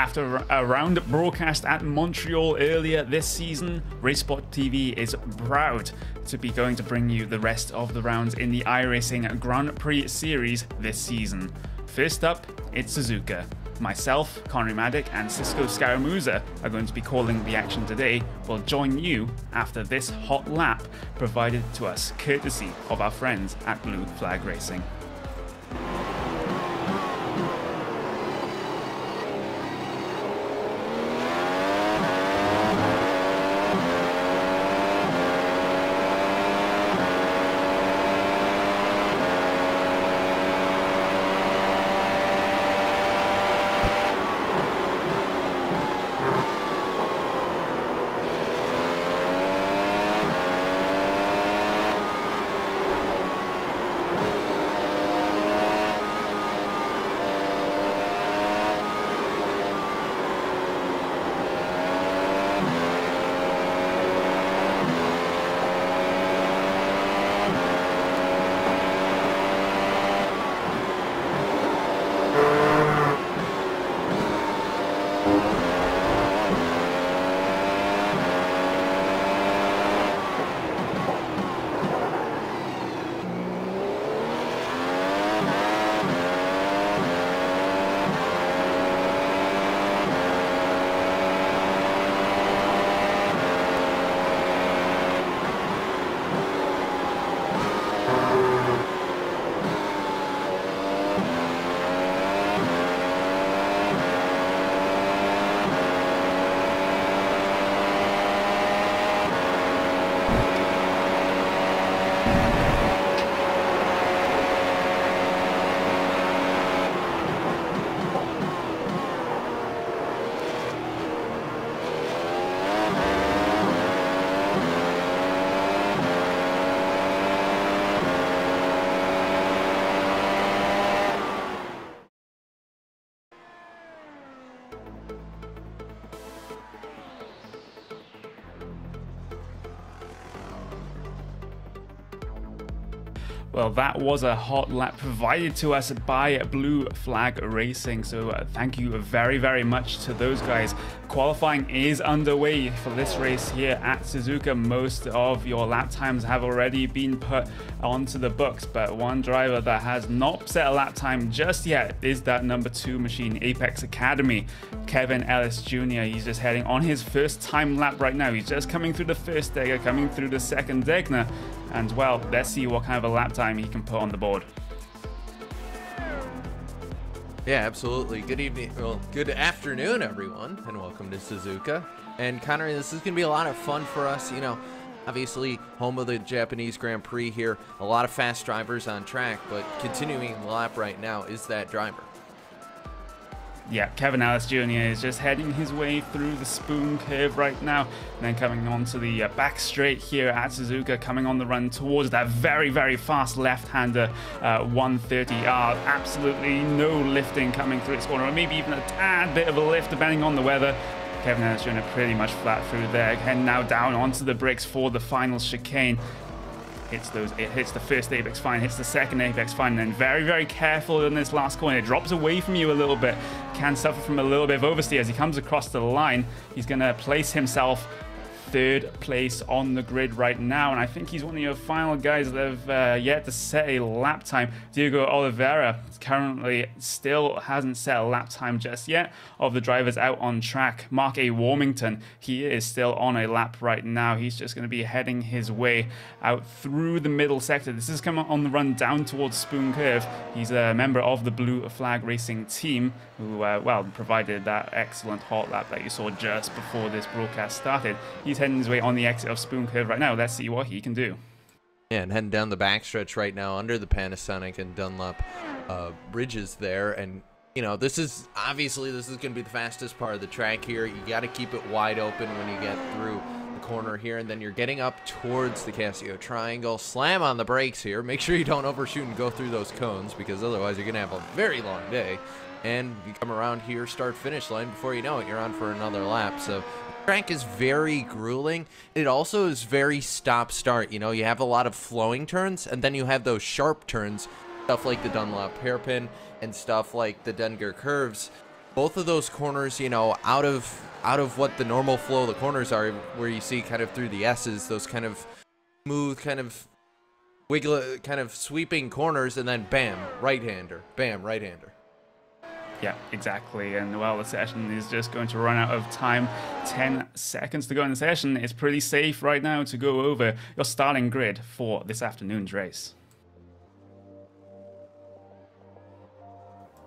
After a round broadcast at Montreal earlier this season, RaceSpotTV is proud to be going to bring you the rest of the rounds in the iRacing Grand Prix Series this season. First up, it's Suzuka. Myself, Connery Maddock, and Cisco Scaramuza are going to be calling the action today. We'll join you after this hot lap provided to us courtesy of our friends at Blue Flag Racing. Well, that was a hot lap provided to us by Blue Flag Racing, so thank you very, very much to those guys. Qualifying is underway for this race here at Suzuka. Most of your lap times have already been put onto the books, but one driver that has not set a lap time just yet is that number 2 machine, Apex Academy, Kevin Ellis Jr. He's just heading on his first time lap right now. He's just coming through the first Degger, coming through the second Degner, and well, let's see what kind of a lap time he can put on the board. Yeah, absolutely. Good evening, well, good afternoon, everyone, and welcome to Suzuka. And Connery, this is going to be a lot of fun for us. You know, obviously, home of the Japanese Grand Prix here. A lot of fast drivers on track, but continuing the lap right now is that driver. Yeah, Kevin Ellis Jr. is just heading his way through the spoon curve right now, and then coming onto the back straight here at Suzuka, coming on the run towards that very, very fast left-hander 130R. Absolutely no lifting coming through its corner, or maybe even a tad bit of a lift depending on the weather. Kevin Ellis Jr. pretty much flat through there, heading now down onto the bricks for the final chicane. It hits the first apex fine, hits the second apex fine, and then very, very careful in this last corner. It drops away from you a little bit, can suffer from a little bit of oversteer as he comes across the line. He's going to place himself third place on the grid right now, and I think he's one of your final guys that have yet to set a lap time. Diego Oliveira currently still hasn't set a lap time just yet of the drivers out on track. Mark A. Warmington, he is still on a lap right now. He's just going to be heading his way out through the middle sector. This is coming on the run down towards Spoon Curve. He's a member of the Blue Flag Racing team who, well, provided that excellent hot lap that you saw just before this broadcast started. He's heading his way on the exit of Spoon Curve right now. Let's see what he can do. Yeah, and heading down the backstretch right now under the Panasonic and Dunlop bridges there. And, you know, this is obviously going to be the fastest part of the track here. You got to keep it wide open when you get through the corner here. And then you're getting up towards the Casio Triangle. Slam on the brakes here. Make sure you don't overshoot and go through those cones, because otherwise you're going to have a very long day. And you come around here, start finish line, before you know it, you're on for another lap. So track is very grueling. It also is very stop-start. You know, you have a lot of flowing turns, and then you have those sharp turns, stuff like the Dunlop hairpin and stuff like the Dengar curves. both of those corners, you know, out of what the normal flow of the corners are, where you see kind of through the S's, those kind of smooth, kind of wiggle, kind of sweeping corners, and then bam, right-hander, bam, right-hander. Yeah, exactly. And well, the session is just going to run out of time. 10 seconds to go in the session. It's pretty safe right now to go over your starting grid for this afternoon's race.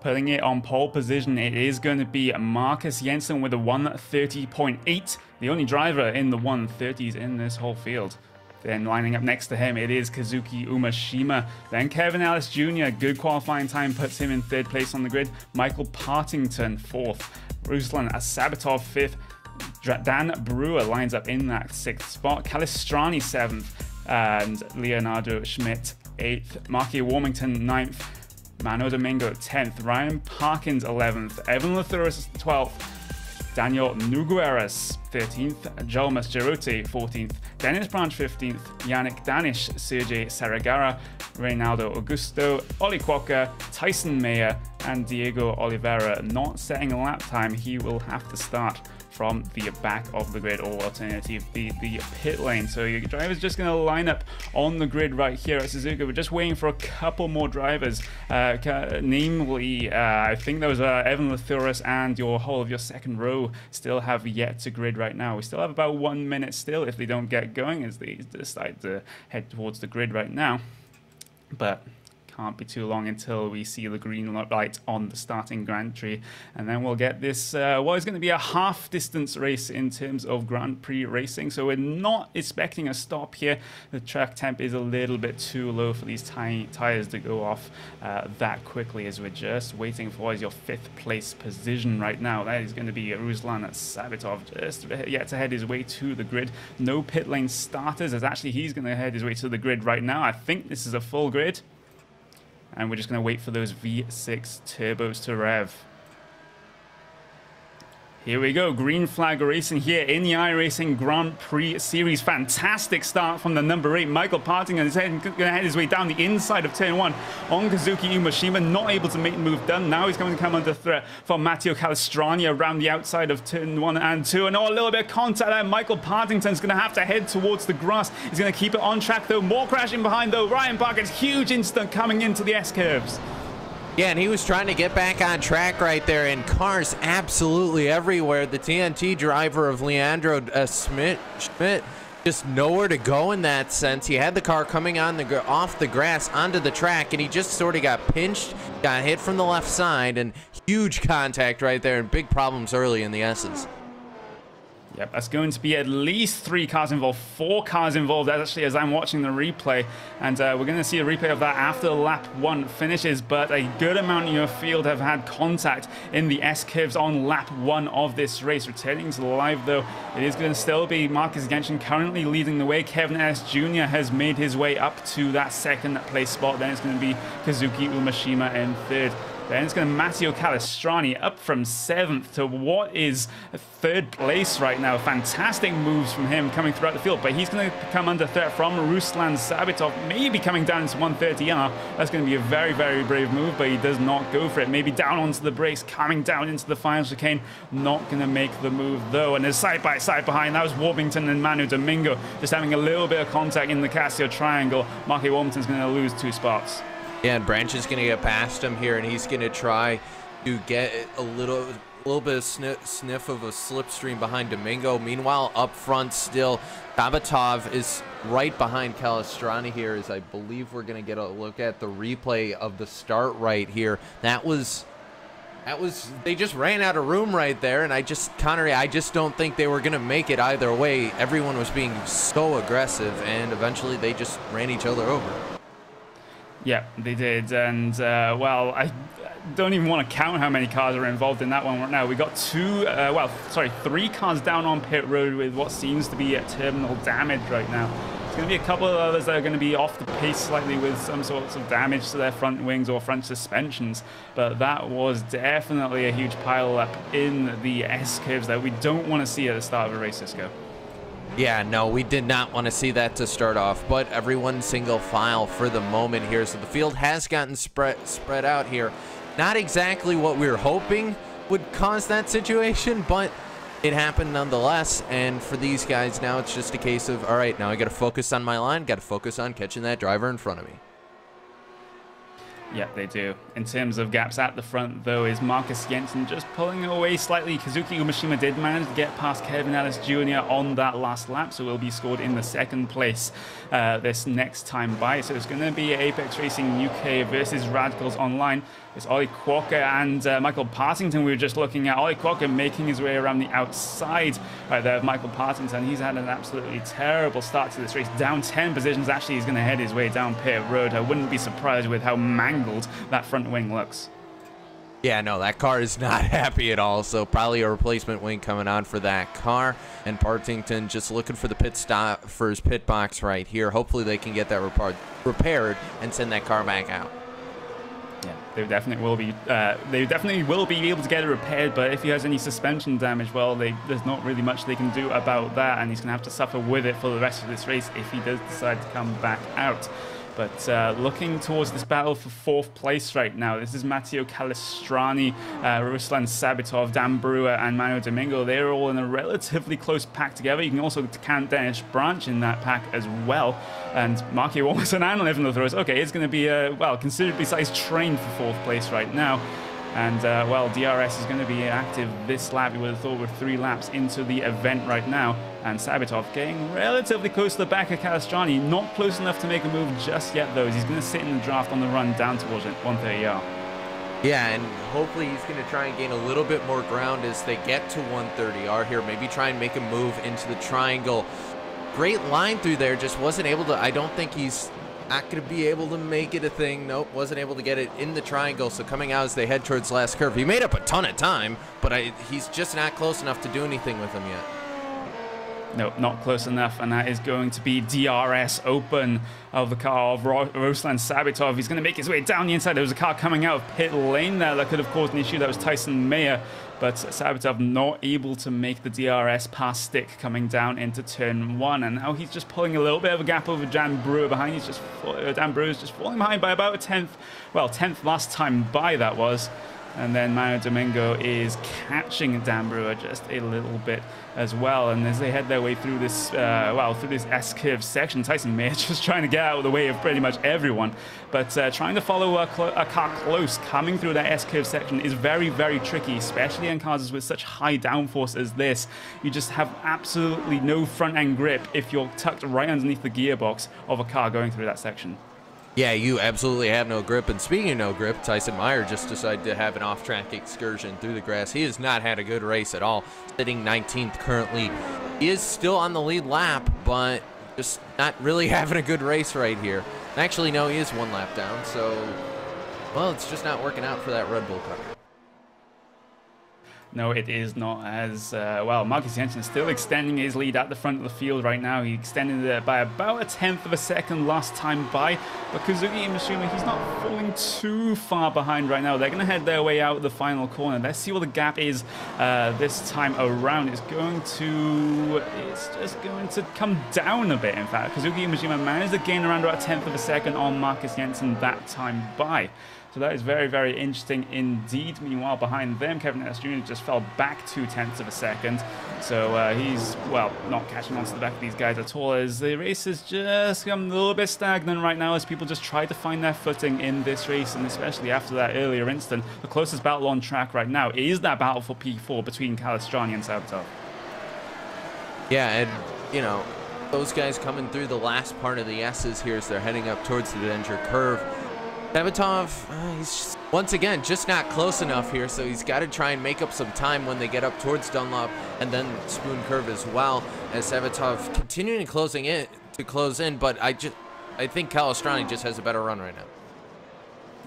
Putting it on pole position, it is going to be Marcus Jensen with a 1:30.8, the only driver in the 1:30s in this whole field. Then lining up next to him, it is Kazuki Umashima. Then Kevin Ellis Jr., good qualifying time, puts him in 3rd place on the grid. Michael Partington, 4th. Ruslan Sabitov, 5th. Dan Brewer lines up in that 6th spot. Calistrani, 7th. And Leonardo Schmidt, 8th. Marky Warmington, 9th. Mano Domingo, 10th. Ryan Parkins, 11th. Evan Lathuris, 12th. Daniel Nugueras, 13th. Joel Mascheroti, 14th. Dennis Branch, 15th. Yannick Danish, Sergey Saragara, Reynaldo Augusto, Oli Quokka, Tyson Mayer, and Diego Oliveira. Not setting a lap time, he will have to start from the back of the grid, or alternatively the pit lane. So your driver's just going to line up on the grid right here at Suzuka. We're just waiting for a couple more drivers, namely I think there was Evan Lathuris, and your whole of your second row still have yet to grid right now. We still have about 1 minute still if they don't get going, as they decide to head towards the grid right now. But can't be too long until we see the green light on the starting Grand Prix, and then we'll get this what is going to be a half distance race in terms of Grand Prix racing. So we're not expecting a stop here. The track temp is a little bit too low for these tiny tires to go off that quickly, as we're just waiting for your 5th place position right now. That is going to be Ruslan Sabitov, just yet to head his way to the grid. No pit lane starters, as actually he's going to head his way to the grid right now. I think this is a full grid. And we're just going to wait for those V6 turbos to rev. Here we go, green flag racing here in the iRacing Grand Prix Series. Fantastic start from the number 8, Michael Partington. Is going to head his way down the inside of turn 1 on Kazuki Umashima, not able to make the move done. Now he's going to come under threat from Matteo Calistrani around the outside of turn 1 and 2. And a little bit of contact there. Michael Partington's going to have to head towards the grass. He's going to keep it on track though. More crashing behind though. Ryan Parker's huge instant coming into the S-curves. Yeah, and he was trying to get back on track right there, and cars absolutely everywhere. The TNT driver of Leandro Schmidt just nowhere to go in that sense. He had the car coming on off the grass onto the track, and he just sort of got pinched, got hit from the left side, and huge contact right there, and big problems early in the S's. Yep, that's going to be at least 3 cars involved, 4 cars involved, actually, as I'm watching the replay. And we're going to see a replay of that after lap 1 finishes, but a good amount in your field have had contact in the S-curves on lap 1 of this race. Returning to the live, though, it is going to still be Marcus Jensen currently leading the way. Kevin Ellis Jr. has made his way up to that 2nd place spot. Then it's going to be Kazuki Umashima in 3rd. Then it's going to Matteo Calistrani up from 7th to what is 3rd place right now. Fantastic moves from him coming throughout the field, but he's going to come under threat from Ruslan Sabitov, maybe coming down into 130R. That's going to be a very, very brave move, but he does not go for it. Maybe down onto the brakes, coming down into the final chicane. Not going to make the move, though. And there's side-by-side behind. That was Warmington and Manu Domingo just having a little bit of contact in the Casio triangle. Marky Warmington's going to lose 2 spots. Yeah, and Branch is going to get past him here, and he's going to try to get a little bit of sniff of a slipstream behind Domingo. Meanwhile, up front still, Sabitov is right behind Calistrani here, as I believe we're going to get a look at the replay of the start right here. That was they just ran out of room right there, and I just don't think they were going to make it either way. Everyone was being so aggressive, and eventually they just ran each other over. Yeah, they did, and well, I don't even want to count how many cars are involved in that one right now. We got 3 cars down on pit road with what seems to be a terminal damage right now. There's going to be a couple of others that are going to be off the pace slightly with some sorts of damage to their front wings or front suspensions, but that was definitely a huge pile up in the S-curves that we don't want to see at the start of a race, Cisco. Yeah, no, we did not want to see that to start off, but everyone single file for the moment here. So the field has gotten spread out here. Not exactly what we were hoping, would cause that situation, but it happened nonetheless. And for these guys now, it's just a case of, all right, now I got to focus on my line, got to focus on catching that driver in front of me. Yeah, they do. In terms of gaps at the front, though, is Marcus Jensen just pulling away slightly. Kazuki Umeshima did manage to get past Kevin Ellis Jr. on that last lap, so will be scored in the second place this next time by. So it's going to be Apex Racing UK versus Radicals Online. It's Ollie Quokka and Michael Partington we were just looking at. Ollie Quokka making his way around the outside right there of Michael Partington. He's had an absolutely terrible start to this race. Down 10 positions. Actually, he's going to head his way down pit road. I wouldn't be surprised with how mangled that front wing looks. Yeah, no, that car is not happy at all, so probably a replacement wing coming on for that car. And Partington just looking for the pit stop for his pit box right here. Hopefully they can get that repaired and send that car back out. Yeah, they definitely will be. They definitely will be able to get it repaired. But if he has any suspension damage, well, there's not really much they can do about that, and he's going to have to suffer with it for the rest of this race if he does decide to come back out. But looking towards this battle for fourth place right now, this is Matteo Calestrani, Ruslan Sabitov, Dan Brewer, and Manu Domingo. They're all in a relatively close pack together. You can also count Dennis Branch in that pack as well. And Marky Wallace and Anna from the throws. Okay, it's going to be a, well, considerably sized train for fourth place right now. And, well, DRS is going to be active this lap. You would have thought we're 3 laps into the event right now. And Sabitov getting relatively close to the back of Calestrani. Not close enough to make a move just yet, though. He's going to sit in the draft on the run down towards 130R. Yeah, and hopefully he's going to try and gain a little bit more ground as they get to 130R here. Maybe try and make a move into the triangle. Great line through there. Just wasn't able to. I don't think he's not going to be able to make it a thing. Nope, wasn't able to get it in the triangle. So coming out as they head towards last curve, he made up a ton of time, but he's just not close enough to do anything with him yet. Nope, not close enough, and that is going to be DRS open of the car of Ruslan Sabitov. He's going to make his way down the inside. There was a car coming out of pit lane there that could have caused an issue. That was Tyson Mayer, but Sabitov not able to make the DRS pass stick coming down into turn 1, and now he's just pulling a little bit of a gap over Dan Brewer behind. He's just Dan Brewer's just falling behind by about a 10th, well, 10th last time by that was. And then Manu Domingo is catching Dan Brewer just a little bit as well. And as they head their way through this, through this S-curve section, Tyson Mayer just trying to get out of the way of pretty much everyone. But trying to follow a car close, coming through that S-curve section is very, very tricky, especially in cars with such high downforce as this. You just have absolutely no front-end grip if you're tucked right underneath the gearbox of a car going through that section. Yeah, you absolutely have no grip. And speaking of no grip, Tyson Mayer just decided to have an off-track excursion through the grass. He has not had a good race at all, sitting 19th currently. He is still on the lead lap, but just not really having a good race right here. Actually, no, he is 1 lap down, so, well, it's just not working out for that Red Bull car. No, it is not as well. Marcus Jensen is still extending his lead at the front of the field right now. He extended it by about a 10th of a second last time by. But Kazuki Umeshima, he's not falling too far behind right now. They're going to head their way out the final corner. Let's see what the gap is this time around. It's just going to come down a bit, in fact. Kazuki Umeshima managed to gain around about a 10th of a second on Marcus Jensen that time by. So that is very, very interesting indeed. Meanwhile, behind them, Kevin Ellis Jr. just fell back 2/10 of a second. So he's, well, not catching on to the back of these guys at all, as the race has just become a little bit stagnant right now as people just try to find their footing in this race, and especially after that earlier incident. The closest battle on track right now is that battle for P4 between Calestrani and Sabitov. Yeah, and, you know, those guys coming through the last part of the S's here as they're heading up towards the danger curve. Sabitov, he's once again just not close enough here, so he's got to try and make up some time when they get up towards Dunlop and then Spoon Curve as well, as Sabitov continuing close in, but I think Calestrani just has a better run right now.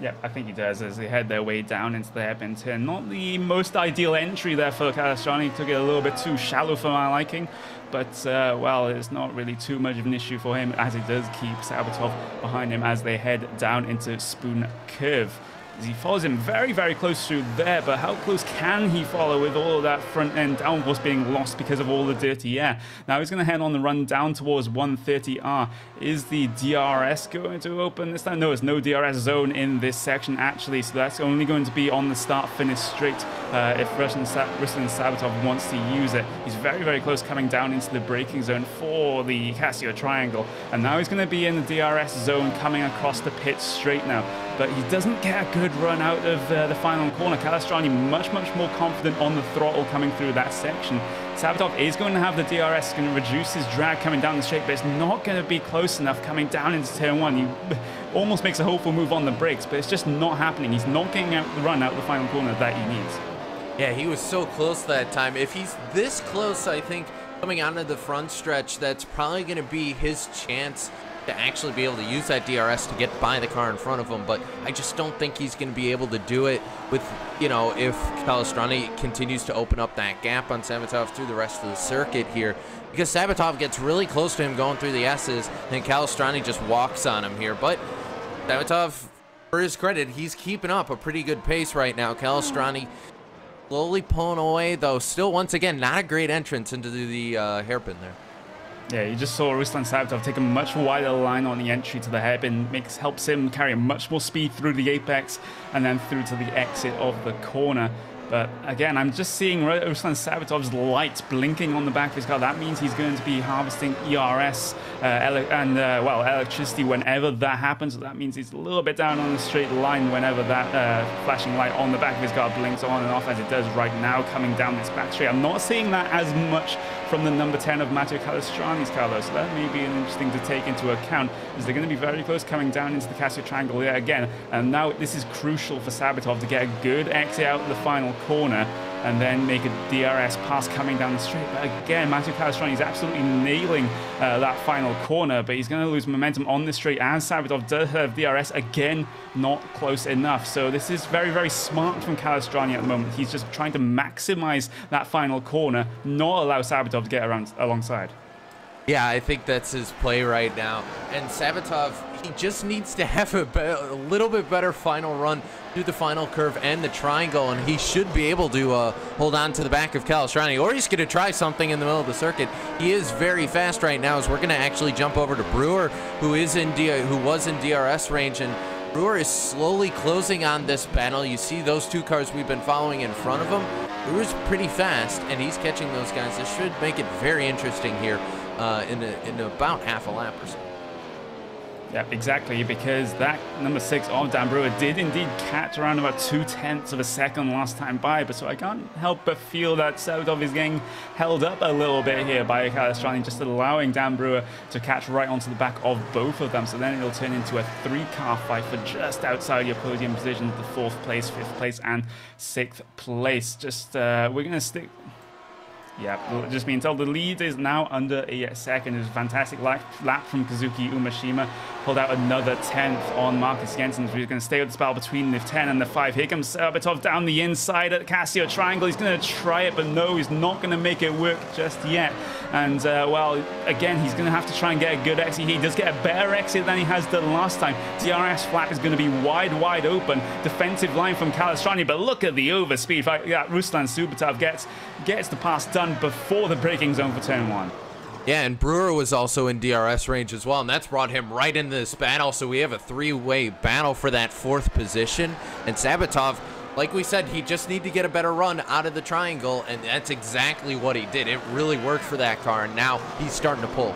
Yeah, I think he does as they head their way down into the hairpin turn. Not the most ideal entry there for Calestrani. Took it a little bit too shallow for my liking. But, well, it's not really too much of an issue for him as he does keep Sabitov behind him as they head down into Spoon Curve. as he follows him very, very close through there. But how close can he follow with all of that front end downforce being lost because of all the dirty air? Now he's going to head on the run down towards 130R. Is the DRS going to open this time? No, there's no DRS zone in this section actually, so that's only going to be on the start-finish straight if Ruslan Sabatov wants to use it. He's very, very close coming down into the braking zone for the Casio triangle, and now he's going to be in the DRS zone coming across the pit straight now. But he doesn't get a good run out of the final corner. Calastrani much more confident on the throttle coming through that section. Sabatov is going to have the DRS, going to reduce his drag coming down the straight, but it's not going to be close enough coming down into turn one. He almost makes a hopeful move on the brakes, but it's just not happening. He's not getting out the run out the final corner that he needs. Yeah, he was so close that time. If he's this close, I think coming onto the front stretch, that's probably going to be his chance to actually be able to use that DRS to get by the car in front of him, but I just don't think he's going to be able to do it with, you know, if Calastrani continues to open up that gap on Sabatov through the rest of the circuit here, because Sabatov gets really close to him going through the S's, and Calastrani just walks on him here. But Sabatov, for his credit, he's keeping up a pretty good pace right now. Calastrani slowly pulling away, though still, once again, not a great entrance into the hairpin there. Yeah, you just saw Ruslan Sabatov take a much wider line on the entry to the hairpin, helps him carry much more speed through the apex and then through to the exit of the corner. But again, I'm just seeing Ruslan Sabatov's lights blinking on the back of his car. That means he's going to be harvesting ERS well, electricity whenever that happens. So that means he's a little bit down on the straight line whenever that flashing light on the back of his car blinks on and off, as it does right now coming down this back straight. I'm not seeing that as much from the number 10 of Matteo Calastrani's car, though, so that may be interesting to take into account, as they're going to be very close coming down into the Casio triangle there again. And now this is crucial for Sabatov to get a good exit out of the final corner and then make a DRS pass coming down the straight. But again, Matteo Calastrani is absolutely nailing that final corner, but he's going to lose momentum on the straight, and Sabatov does have DRS, again, not close enough. So this is very, very smart from Calastrani at the moment. He's just trying to maximize that final corner, not allow Sabatov to get around alongside. Yeah, I think that's his play right now. And Sabatov, he just needs to have a little bit better final run through the final curve and the triangle, and he should be able to hold on to the back of Calastrani, or he's going to try something in the middle of the circuit. He is very fast right now, as we're going to actually jump over to Brewer, who was in DRS range, and Brewer is slowly closing on this battle. You see those two cars we've been following in front of him. Brewer's pretty fast, and he's catching those guys. This should make it very interesting here in about half a lap or so. Yeah, exactly, because that number 6 of Dan Brewer did indeed catch around about 0.2 of a second last time by, but so I can't help but feel that Sabatov is getting held up a little bit here by Calastrani, just allowing Dan Brewer to catch right onto the back of both of them. So then it'll turn into a 3-car fight for just outside your podium positions, the 4th place, 5th place, and 6th place. Just, we're going to stick... Yeah, just being told the lead is now under a second. It was a fantastic lap from Kazuki Umeshima. Pulled out another 10th on Marcus Jensen. We're going to stay with this battle between the 10 and the 5. Here comes Sabatov down the inside at Casio Triangle. He's going to try it, but no, he's not going to make it work just yet. And, well, again, he's going to have to try and get a good exit. He does get a better exit than he has done last time. DRS flap is going to be wide open. Defensive line from Calastrani, but look at the overspeed. Yeah, Ruslan Sabatov gets the pass done before the braking zone for turn 1. Yeah, and Brewer was also in DRS range as well, and that's brought him right into this battle. So we have a 3-way battle for that 4th position. And Sabatov, like we said, he just needed to get a better run out of the triangle, and that's exactly what he did. It really worked for that car, and now he's starting to pull.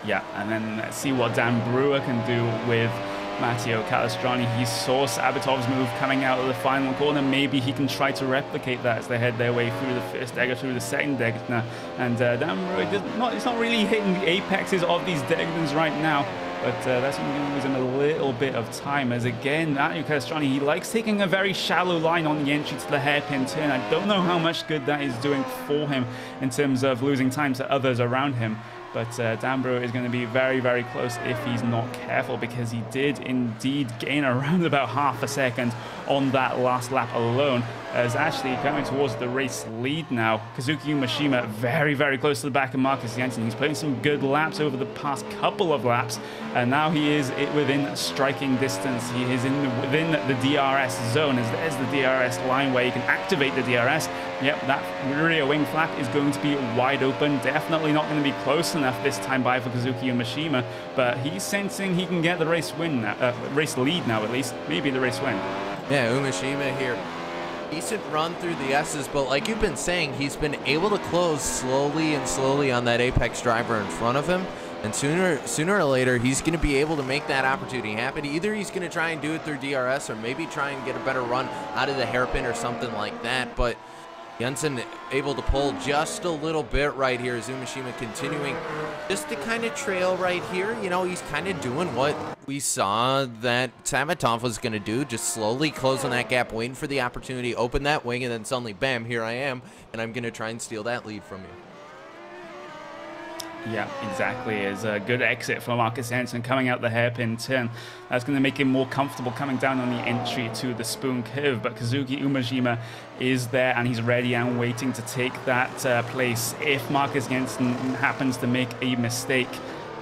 Yeah, and then let's see what Dan Brewer can do with Matteo Calastrani. He saw Sabatov's move coming out of the final corner. Maybe he can try to replicate that as they head their way through the first deck or through the second deck now. And Dan Brewer, it's not really hitting the apexes of these Degdens right now. But that's only going to lose him a little bit of time, as again, Matteo Calastrani, he likes taking a very shallow line on the entry to the hairpin turn. I don't know how much good that is doing for him in terms of losing time to others around him. But Dan Brewer is going to be very close if he's not careful, because he did indeed gain around about half a second on that last lap alone, as actually coming towards the race lead now. Kazuki Umeshima very close to the back of Marcus Jensen. He's playing some good laps over the past couple of laps, and now he is within striking distance. He is within the DRS zone, as there's the DRS line where you can activate the DRS. Yep, that rear wing flap is going to be wide open. Definitely not going to be close enough this time by for Kazuki Umeshima, but he's sensing he can get the race win, race lead now at least, maybe the race win. Yeah, Umeshima here. Decent run through the S's, but like you've been saying, he's been able to close slowly and slowly on that apex driver in front of him. And sooner or later, he's going to be able to make that opportunity happen. Either he's going to try and do it through DRS, or maybe try and get a better run out of the hairpin or something like that. But Jensen able to pull just a little bit right here as Umeshima continuing just to kind of trail right here. You know, he's kind of doing what we saw that Sabatov was going to do, just slowly closing that gap, waiting for the opportunity, open that wing, and then suddenly, bam, here I am, and I'm going to try and steal that lead from you. Yeah, exactly. It's a good exit for Marcus Jensen coming out the hairpin turn. That's going to make him more comfortable coming down on the entry to the spoon curve. But Kazuki Umeshima is there, and he's ready and waiting to take that place if Marcus Jensen happens to make a mistake.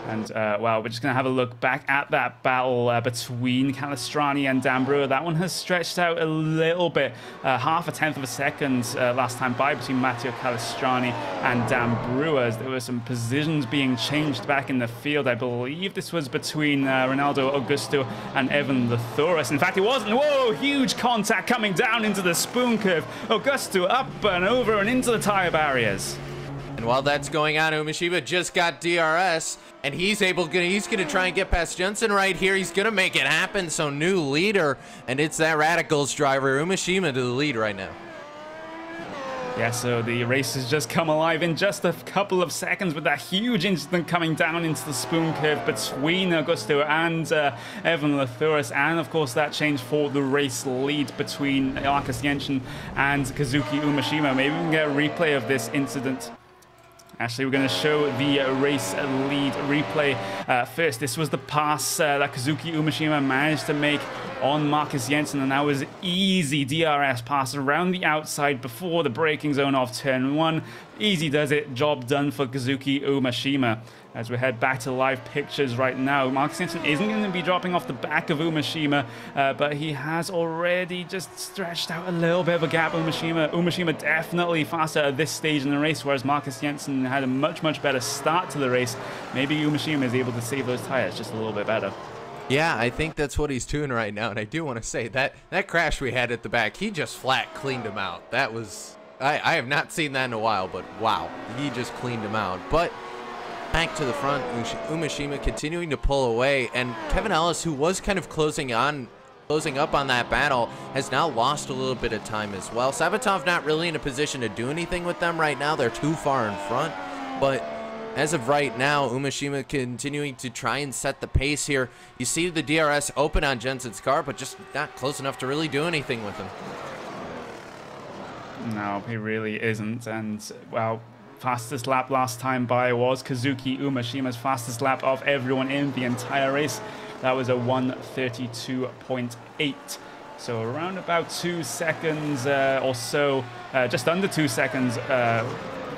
And, well, we're just going to have a look back at that battle between Calestrani and Dan Brewer. That one has stretched out a little bit, half a tenth of a second last time by between Matteo Calestrani and Dan Brewer. There were some positions being changed back in the field. I believe this was between Ronaldo Augusto and Evan Lathoris. In fact, it wasn't. Whoa, huge contact coming down into the spoon curve. Augusto up and over and into the tire barriers. And while that's going on, Umeshima just got DRS, and he's gonna try and get past Jensen right here. He's gonna make it happen. So new leader, and it's that Radicals driver Umeshima to the lead right now. Yeah, so the race has just come alive in just a couple of seconds with that huge incident coming down into the spoon curve between Augusto and Evan Lathoris, and of course that change for the race lead between Marcus Jensen and Kazuki Umeshima. Maybe we can get a replay of this incident. Actually, we're going to show the race lead replay first. This was the pass that Kazuki Umeshima managed to make on Marcus Jensen, and that was easy DRS pass around the outside before the braking zone of turn 1. Easy does it, job done for Kazuki Umeshima. As we head back to live pictures right now, Marcus Jensen isn't going to be dropping off the back of Umeshima, but he has already just stretched out a little bit of a gap. Umeshima definitely faster at this stage in the race, whereas Marcus Jensen had a much better start to the race. Maybe Umeshima is able to save those tires just a little bit better. Yeah, I think that's what he's doing right now, and I do want to say that crash we had at the back, he just flat cleaned him out. That was, I have not seen that in a while, but wow, he just cleaned him out. But back to the front, Umeshima continuing to pull away, and Kevin Ellis, who was kind of closing up on that battle, has now lost a little bit of time as well. Sabatov not really in a position to do anything with them right now. They're too far in front, but as of right now, Umeshima continuing to try and set the pace here. You see the DRS open on Jensen's car, but just not close enough to really do anything with him. No, he really isn't, and well, fastest lap last time by was Kazuki Umeshima's fastest lap of everyone in the entire race. That was a 1:32.8. So around about 2 seconds or so, just under 2 seconds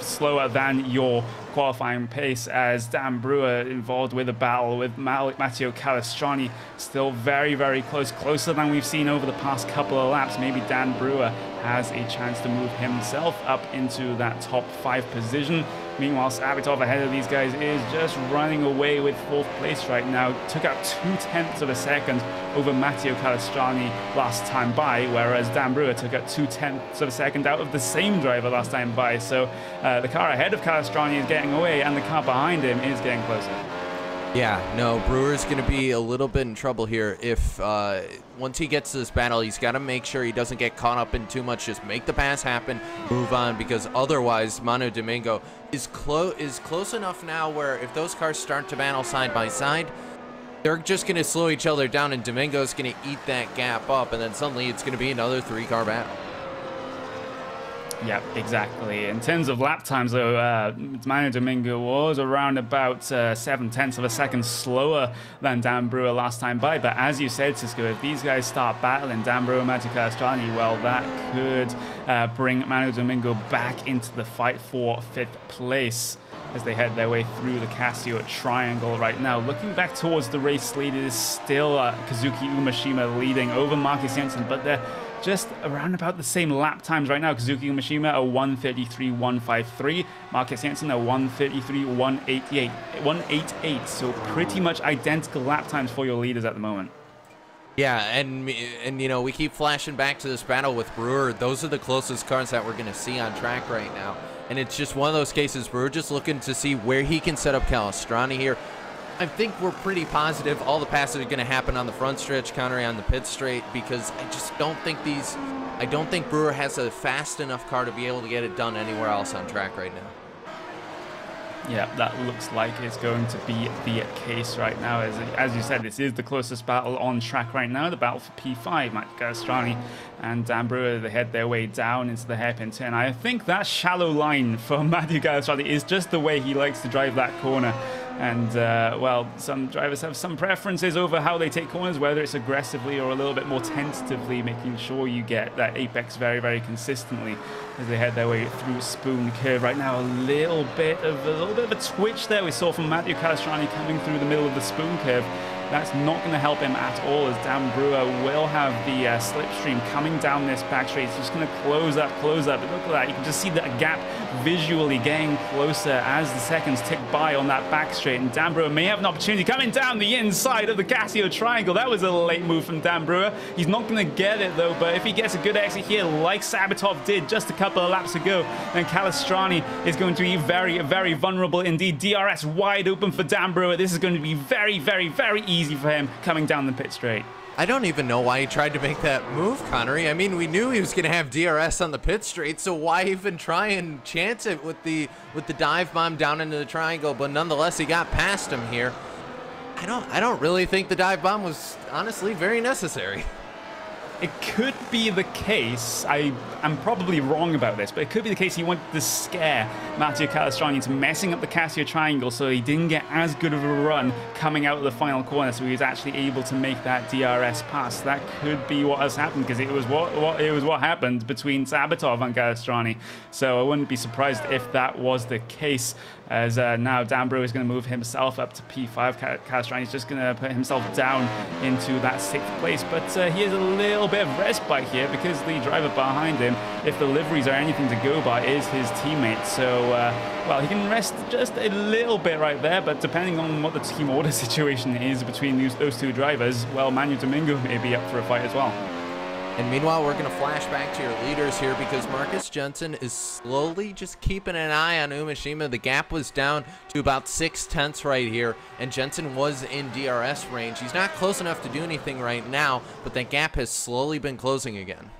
slower than your qualifying pace, as Dan Brewer involved with a battle with Matteo Calestrani. Still very close, closer than we've seen over the past couple of laps. Maybe Dan Brewer has a chance to move himself up into that top 5 position. Meanwhile, Sabatov ahead of these guys is just running away with 4th place right now. Took out 0.2 of a second over Matteo Calestrani last time by, whereas Dan Brewer took out 0.2 of a second out of the same driver last time by. So the car ahead of Calestrani is getting away, and the car behind him is getting closer. Yeah, no, Brewer's going to be a little bit in trouble here. If once he gets to this battle, he's got to make sure he doesn't get caught up in too much. Just make the pass happen, move on, because otherwise Manu Domingo is close enough now where if those cars start to battle side by side, they're just going to slow each other down, and Domingo's going to eat that gap up, and then suddenly it's going to be another 3-car battle. Yep, exactly. In terms of lap times, though, Manu Domingo was around about 7/10 of a second slower than Dan Brewer last time by. But as you said, Cisco, if these guys start battling, Dan Brewer, Mathieu Castrani, well, that could bring Manu Domingo back into the fight for 5th place as they head their way through the Casio Triangle right now. Looking back towards the race lead, it is still Kazuki Umeshima leading over Marcus Jensen, but they're just around about the same lap times right now. Kazuki Umeshima a 1:33.153, Marcus Jensen a 1:33.188. So pretty much identical lap times for your leaders at the moment. Yeah, and you know, we keep flashing back to this battle with Brewer. Those are the closest cars that we're going to see on track right now. And it's just one of those cases where we're just looking to see where he can set up Castrani here. I think we're pretty positive all the passes are going to happen on the front stretch, Connery on the pit straight, because I just don't think I don't think Brewer has a fast enough car to be able to get it done anywhere else on track right now. Yeah, that looks like it's going to be the case right now. As you said, this is the closest battle on track right now, the battle for P5. Mathieu Castrani and Dan Brewer, they head their way down into the hairpin turn. I think that shallow line for Mathieu Castrani is just the way he likes to drive that corner. And, well, some drivers have some preferences over how they take corners, whether it's aggressively or a little bit more tentatively, making sure you get that apex very, very consistently as they head their way through Spoon Curve. Right now, a little bit of a twitch there we saw from Mathieu Castrani coming through the middle of the Spoon Curve. That's not going to help him at all, as Dan Brewer will have the slipstream coming down this back straight. It's just going to close up. But look at that. You can just see that gap visually getting closer as the seconds tick by on that back straight. And Dan Brewer may have an opportunity coming down the inside of the Casio Triangle. That was a late move from Dan Brewer. He's not going to get it, though. But if he gets a good exit here, like Sabatov did just a couple of laps ago, then Castrani is going to be very, very vulnerable indeed. DRS wide open for Dan Brewer. This is going to be very, very, very easy for him coming down the pit straight. I don't even know why he tried to make that move, Connery. I mean, we knew he was going to have DRS on the pit straight, so why even try and chance it with the dive bomb down into the triangle? But nonetheless, he got past him here. I don't really think the dive bomb was honestly very necessary. It could be the case, I'm probably wrong about this, but it could be the case he wanted to scare Mathieu Castrani into messing up the Casio Triangle so he didn't get as good of a run coming out of the final corner, so he was actually able to make that DRS pass. That could be what has happened, because it was what happened between Sabatov and Castrani. So I wouldn't be surprised if that was the case, as now Dan Brewer is going to move himself up to P5. Castrani is just going to put himself down into that 6th place, but he has a little bit of respite here because the driver behind him, if the liveries are anything to go by, is his teammate. So, well, he can rest just a little bit right there, but depending on what the team order situation is between those two drivers, well, Manu Domingo may be up for a fight as well. And meanwhile, we're going to flash back to your leaders here because Marcus Jensen is slowly just keeping an eye on Umeshima. The gap was down to about 6/10 right here, and Jensen was in DRS range. He's not close enough to do anything right now, but that gap has slowly been closing again.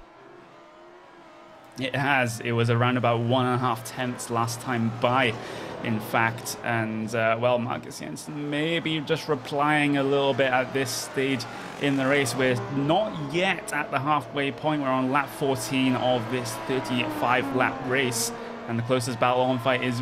It has. It was around about 1.5 tenths last time by, in fact. And, well, Marcus Jensen maybe just replying a little bit at this stage in the race. We're not yet at the halfway point. We're on lap 14 of this 35-lap race. And the closest battle on fight is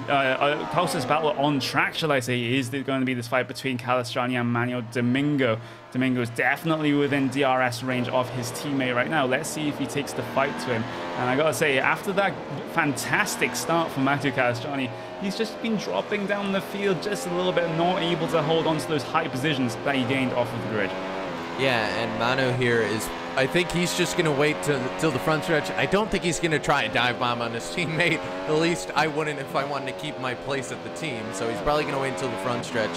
closest battle on track, shall I say, is going to be this fight between Castrani and Manu Domingo. Domingo is definitely within DRS range of his teammate right now. Let's see if he takes the fight to him. And I gotta say, after that fantastic start from Mathieu Castrani, he's just been dropping down the field just a little bit, not able to hold on to those high positions that he gained off of the grid. Yeah, and Manu here is, I think he's just going to wait till the front stretch. I don't think he's going to try a dive bomb on his teammate. At least I wouldn't if I wanted to keep my place at the team. So he's probably going to wait until the front stretch.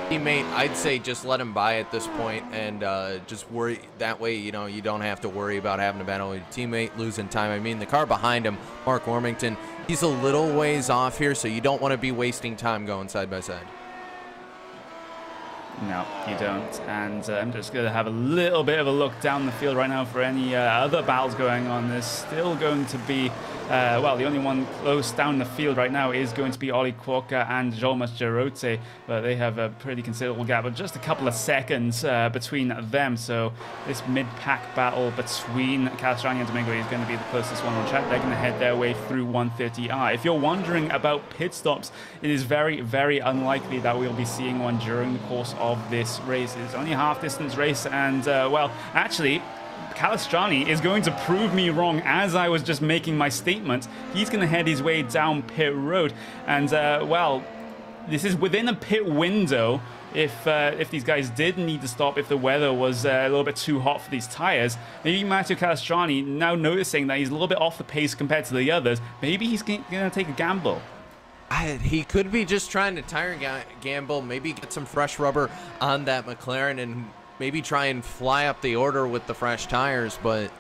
Teammate, I'd say just let him by at this point and just worry. That way, you know, you don't have to worry about having to battle with your teammate, losing time. I mean, the car behind him, Mark Wormington, he's a little ways off here, so you don't want to be wasting time going side by side. No, you don't. And I'm just going to have a little bit of a look down the field right now for any other battles going on. There's still going to be, well, the only one close down the field right now is going to be Oli Kwokka and Jolmas Jarote, but they have a pretty considerable gap of just a couple of seconds between them. So this mid-pack battle between Calastrani and Domingo is going to be the closest one on track. They're going to head their way through 130R. If you're wondering about pit stops, it is very, very unlikely that we'll be seeing one during the course of this race. It's only a half-distance race, and well, actually, Calastrani is going to prove me wrong as I was just making my statement. He's going to head his way down pit road, and well, this is within a pit window. If these guys did need to stop, if the weather was a little bit too hot for these tires, maybe Matteo Calastrani, now noticing that he's a little bit off the pace compared to the others, maybe he's going to take a gamble. He could be just trying to tire gamble, maybe get some fresh rubber on that McLaren and maybe try and fly up the order with the fresh tires. But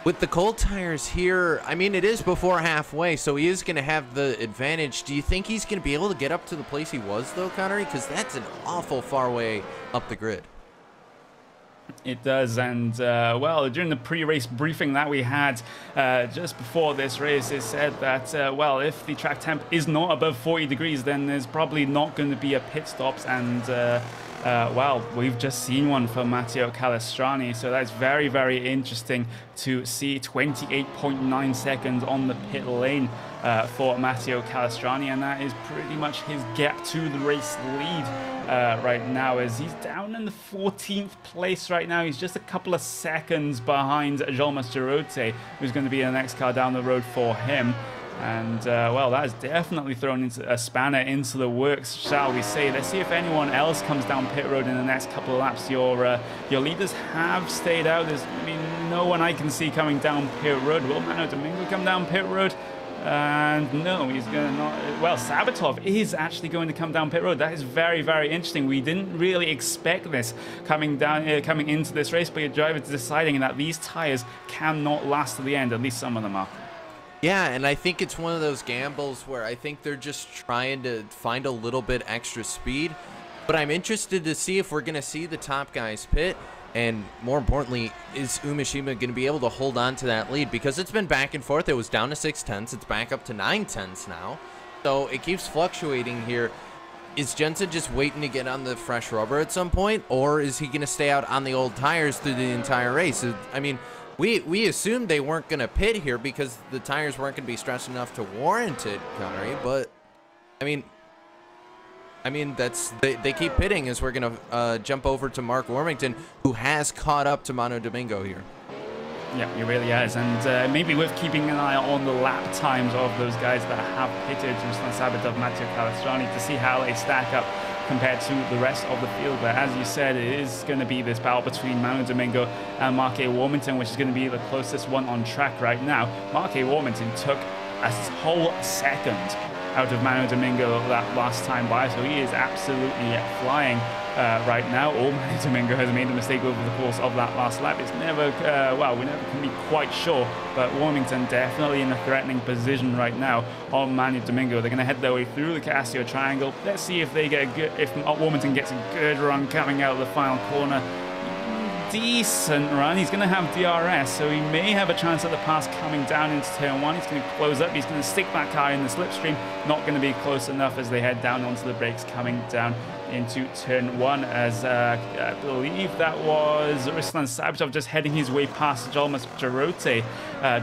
with the cold tires here, I mean, it is before halfway, so he is going to have the advantage. Do you think he's going to be able to get up to the place he was, though, Connery? Because that's an awful far way up the grid. It does, and well, during the pre-race briefing that we had just before this race, it said that, well, if the track temp is not above 40 degrees, then there's probably not going to be a pit stops, and well, we've just seen one for Matteo Calastrani, so that's very, very interesting to see. 28.9 seconds on the pit lane for Matteo Calastrani, and that is pretty much his gap to the race lead right now, as he's down in the 14th place right now. He's just a couple of seconds behind Jolmas Jarote, who's going to be the next car down the road for him. And well, that has definitely thrown into a spanner into the works, shall we say. Let's see if anyone else comes down pit road in the next couple of laps. Your leaders have stayed out. There's, I mean, no one I can see coming down pit road. Will Mano Domingo come down pit road? And no, he's going to not. Well, Sabatov is actually going to come down pit road. That is very, very interesting. We didn't really expect this coming into this race, but your driver is deciding that these tires cannot last to the end. At least some of them are. Yeah, and I think it's one of those gambles where I think they're just trying to find a little bit extra speed. But I'm interested to see if we're going to see the top guys pit. And more importantly, is Umeshima going to be able to hold on to that lead? Because it's been back and forth. It was down to 6/10. It's back up to 9/10 now. So it keeps fluctuating here. Is Jensen just waiting to get on the fresh rubber at some point? Or is he going to stay out on the old tires through the entire race? I mean, we assumed they weren't going to pit here because the tires weren't going to be stretched enough to warrant it, Connery. But, I mean that's they keep pitting as we're going to jump over to Mark Wormington, who has caught up to Mano Domingo here. Yeah, he really has, and maybe with keeping an eye on the lap times of those guys that have pitted, Ruslan Sabatov, Matteo Calastrani, to see how they stack up compared to the rest of the field. But as you said, it is going to be this battle between Mano Domingo and Mark A. Wormington, which is going to be the closest one on track right now. Mark A. Wormington took a whole second out of Mano Domingo that last time by, so he is absolutely flying right now. Or Mano Domingo has made a mistake over the course of that last lap. It's never, well, we never can be quite sure, but Wormington definitely in a threatening position right now on Mano Domingo. They're going to head their way through the Casio Triangle. Let's see if they get a good, if Wormington gets a good run coming out of the final corner. Decent run. He's going to have DRS, so he may have a chance at the pass coming down into turn one. He's going to close up. He's going to stick that car in the slipstream. Not going to be close enough as they head down onto the brakes coming down into turn one, as I believe that was Ruslan Sabatov just heading his way past Jolmas Jarote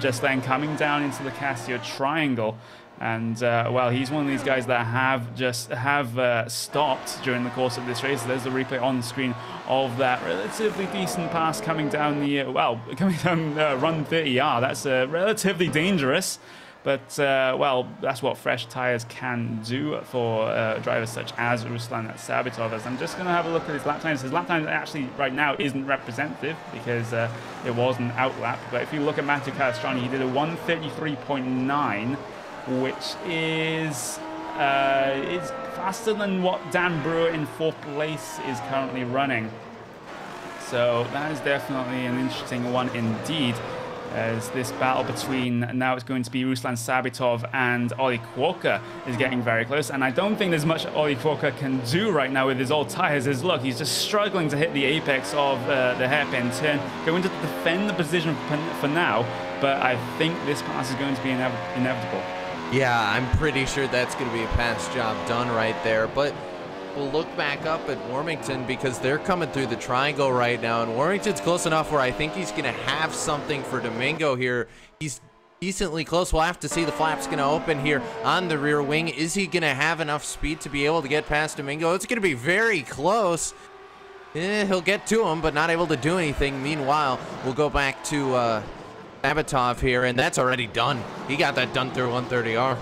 just then, coming down into the Casio Triangle. And, well, he's one of these guys that have stopped during the course of this race. There's the replay on the screen of that relatively decent pass coming down the, coming down run 30R. That's relatively dangerous. But, well, that's what fresh tires can do for drivers such as Ruslan Sabatov. As I'm just going to have a look at his lap times. His lap time actually right now isn't representative because it was an out lap. But if you look at Matteo Calastrani, he did a 1:33.9. which is faster than what Dan Brewer in 4th place is currently running. So that is definitely an interesting one indeed. as this battle between, now it's going to be Ruslan Sabitov and Ollie Quokka is getting very close. And I don't think there's much Ollie Quokka can do right now with his old tires. As look, he's just struggling to hit the apex of the hairpin turn, going to defend the position for now, but I think this pass is going to be inevitable. Yeah, I'm pretty sure that's going to be a pass job done right there, but we'll look back up at Warmington because they're coming through the triangle right now, and Warmington's close enough where I think he's going to have something for Domingo here. He's decently close. We'll have to see. The flap's going to open here on the rear wing. Is he going to have enough speed to be able to get past Domingo? It's going to be very close. He'll get to him, but not able to do anything. Meanwhile, we'll go back to Sabitov here, and that's already done. He got that done through 130R.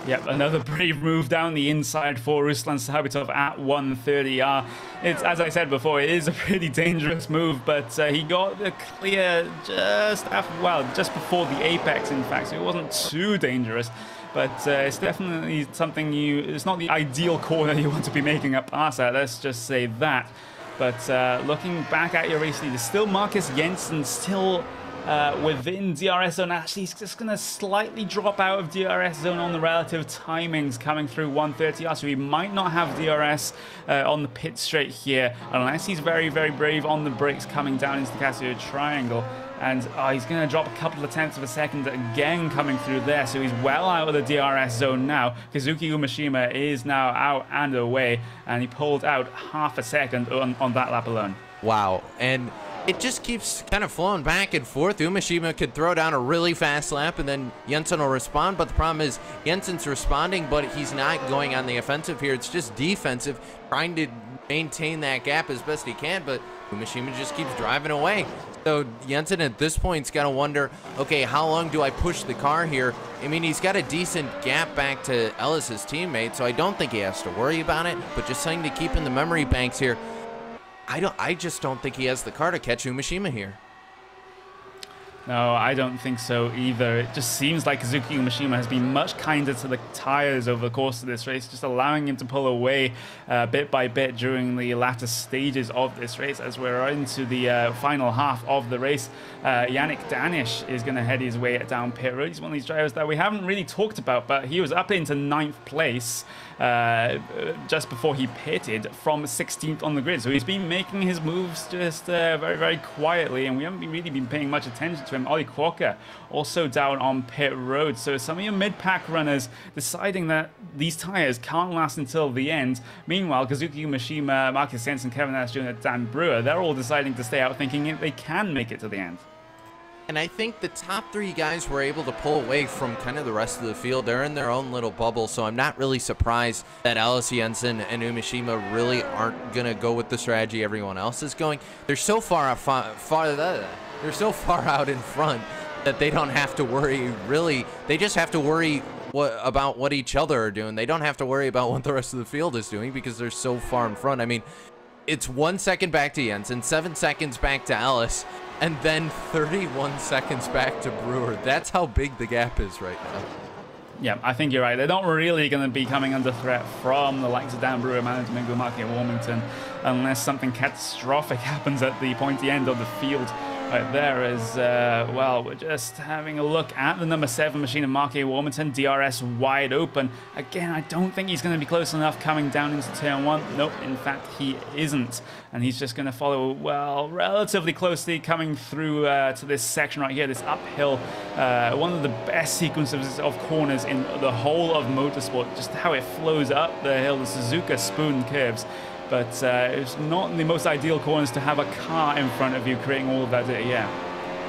Yep, another brave move down the inside for Ruslan Sabitov at 130R. It's, as I said before, it is a pretty dangerous move, but he got the clear just after, well, just before the apex, in fact, so it wasn't too dangerous. But it's definitely something it's not the ideal corner you want to be making a pass at, let's just say that. But looking back at your race leader, still Marcus Jensen, still within DRS zone. Actually, he's just going to slightly drop out of DRS zone on the relative timings coming through 130R, so he might not have DRS on the pit straight here, unless he's very, very brave on the brakes coming down into the Casio triangle. And he's going to drop a couple of tenths of a second again coming through there, so he's well out of the DRS zone now. Kazuki Umeshima is now out and away, and he pulled out half a second on that lap alone. Wow, and it just keeps kind of flowing back and forth. Umeshima could throw down a really fast lap and then Jensen will respond, but the problem is Jensen's responding, but he's not going on the offensive here. It's just defensive, trying to maintain that gap as best he can, but Umeshima just keeps driving away. So Jensen at this point's got to wonder, okay, how long do I push the car here? I mean, he's got a decent gap back to Ellis, his teammate, so I don't think he has to worry about it, but just something to keep in the memory banks here. I just don't think he has the car to catch Umeshima here. No, I don't think so either. It just seems like Kazuki Umeshima has been much kinder to the tires over the course of this race, just allowing him to pull away bit by bit during the latter stages of this race. As we're into the final half of the race, Yannick Danish is going to head his way down pit road. He's one of these drivers that we haven't really talked about, but he was up into 9th place just before he pitted from 16th on the grid. So he's been making his moves just very, very quietly, and we haven't really been paying much attention to him. Ollie Quokka also down on pit road. So some of your mid-pack runners deciding that these tires can't last until the end. Meanwhile, Kazuki Umeshima, Marcus Jensen, Kevin Nash Jr., Dan Brewer, they're all deciding to stay out, thinking they can make it to the end. And I think the top 3 guys were able to pull away from kind of the rest of the field. They're in their own little bubble, so I'm not really surprised that Alice Jensen and Umeshima really aren't going to go with the strategy everyone else is going. They're so far out in front that they don't have to worry, really. They just have to worry about what each other are doing. They don't have to worry about what the rest of the field is doing because they're so far in front. I mean, it's 1 second back to Jensen, 7 seconds back to Ellis, and then 31 seconds back to Brewer. That's how big the gap is right now. Yeah, I think you're right. They're not really going to be coming under threat from the likes of Dan Brewer, Manu Domingo, Marky Warmington, unless something catastrophic happens at the pointy end of the field. Right there is, well, we're just having a look at the number 7 machine of Mark A. Warmington, DRS wide open. Again, I don't think he's going to be close enough coming down into turn 1. Nope, in fact, he isn't. And he's just going to follow, well, relatively closely coming through to this section right here, this uphill. One of the best sequences of corners in the whole of motorsport, just how it flows up the hill, the Suzuka spoon curves. But it's not the most ideal corners to have a car in front of you creating all of that dirty air.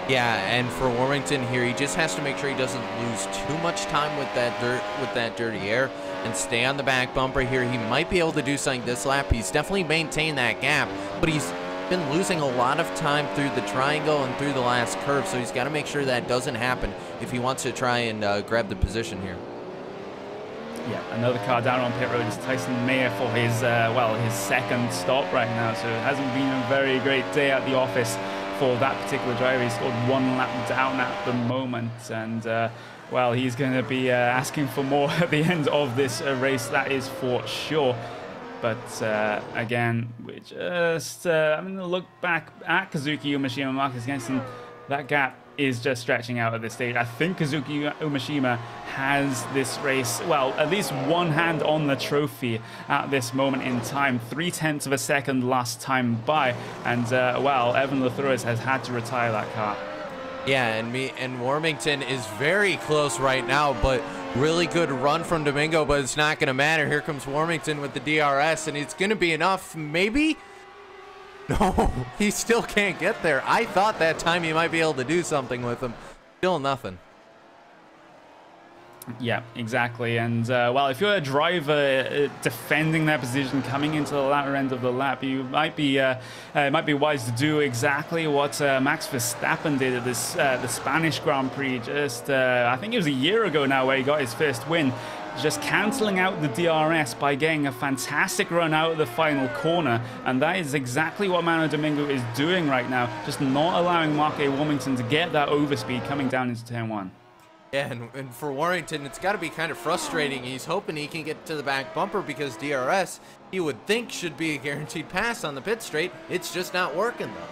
Yeah, and for Warmington here, he just has to make sure he doesn't lose too much time with that dirty air and stay on the back bumper here. He might be able to do something this lap. He's definitely maintained that gap, but he's been losing a lot of time through the triangle and through the last curve, so he's got to make sure that doesn't happen if he wants to try and grab the position here. Yeah, another car down on pit road is Tyson Mayer for his, well, his second stop right now. So it hasn't been a very great day at the office for that particular driver. He's scored 1 lap down at the moment. And, well, he's going to be asking for more at the end of this race, that is for sure. But, again, we're just, I'm going to look back at Kazuki Umeshima, Marcus Jensen. that gap is just stretching out at this stage. I think Kazuki Umeshima has this race, well, at least one hand on the trophy at this moment in time. 0.3 of a second last time by, and well, Evan Lethruis has had to retire that car. Yeah, and Warmington is very close right now, but really good run from Domingo, but it's not going to matter. Here comes Warmington with the DRS, and it's going to be enough, maybe? No, he still can't get there. I thought that time he might be able to do something with him. Still nothing. Yeah, exactly. And, well, if you're a driver defending that position coming into the latter end of the lap, you might be wise to do exactly what Max Verstappen did at this the Spanish Grand Prix just, I think it was a year ago now, where he got his first win. Just cancelling out the DRS by getting a fantastic run out of the final corner, and that is exactly what Mano Domingo is doing right now, just not allowing Mark A. Warmington to get that overspeed coming down into turn 1. Yeah, and for Warrington, it's got to be kind of frustrating. He's hoping he can get to the back bumper because DRS, he would think, should be a guaranteed pass on the pit straight. It's just not working, though.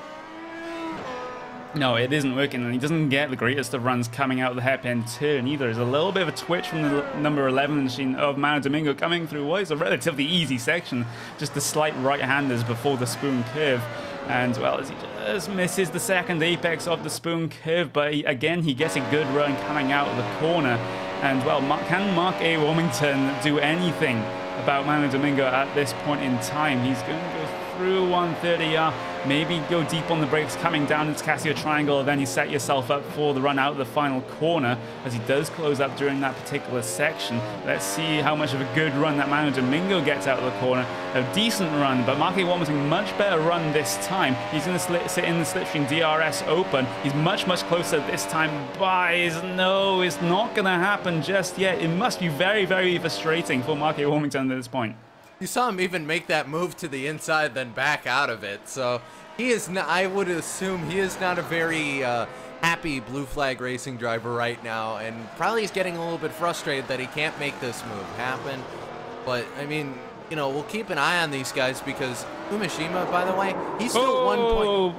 No, it isn't working, and he doesn't get the greatest of runs coming out of the hairpin turn either. There's a little bit of a twitch from the number 11 machine of Mano Domingo coming through what is a relatively easy section, just the slight right-handers before the spoon curve. And, well, as he just misses the second apex of the spoon curve, but again, he gets a good run coming out of the corner. And, well, can Mark A. Warmington do anything about Mano Domingo at this point in time? He's going to go through 130R, maybe go deep on the brakes coming down into Casio Triangle, then you set yourself up for the run out of the final corner as he does close up during that particular section. Let's see how much of a good run that Mano Domingo gets out of the corner. A decent run, but Mark A. Warmington much better run this time. He's going to sit in the slipstream DRS open. He's much closer this time. Buys. No, it's not going to happen just yet. It must be very frustrating for Mark A. Warmington at this point. You saw him even make that move to the inside, then back out of it. So he is not, I would assume he is not a very happy blue flag racing driver right now, and probably he's getting a little bit frustrated that he can't make this move happen. But I mean, you know, we'll keep an eye on these guys because Umeshima, by the way, he's still 1 point.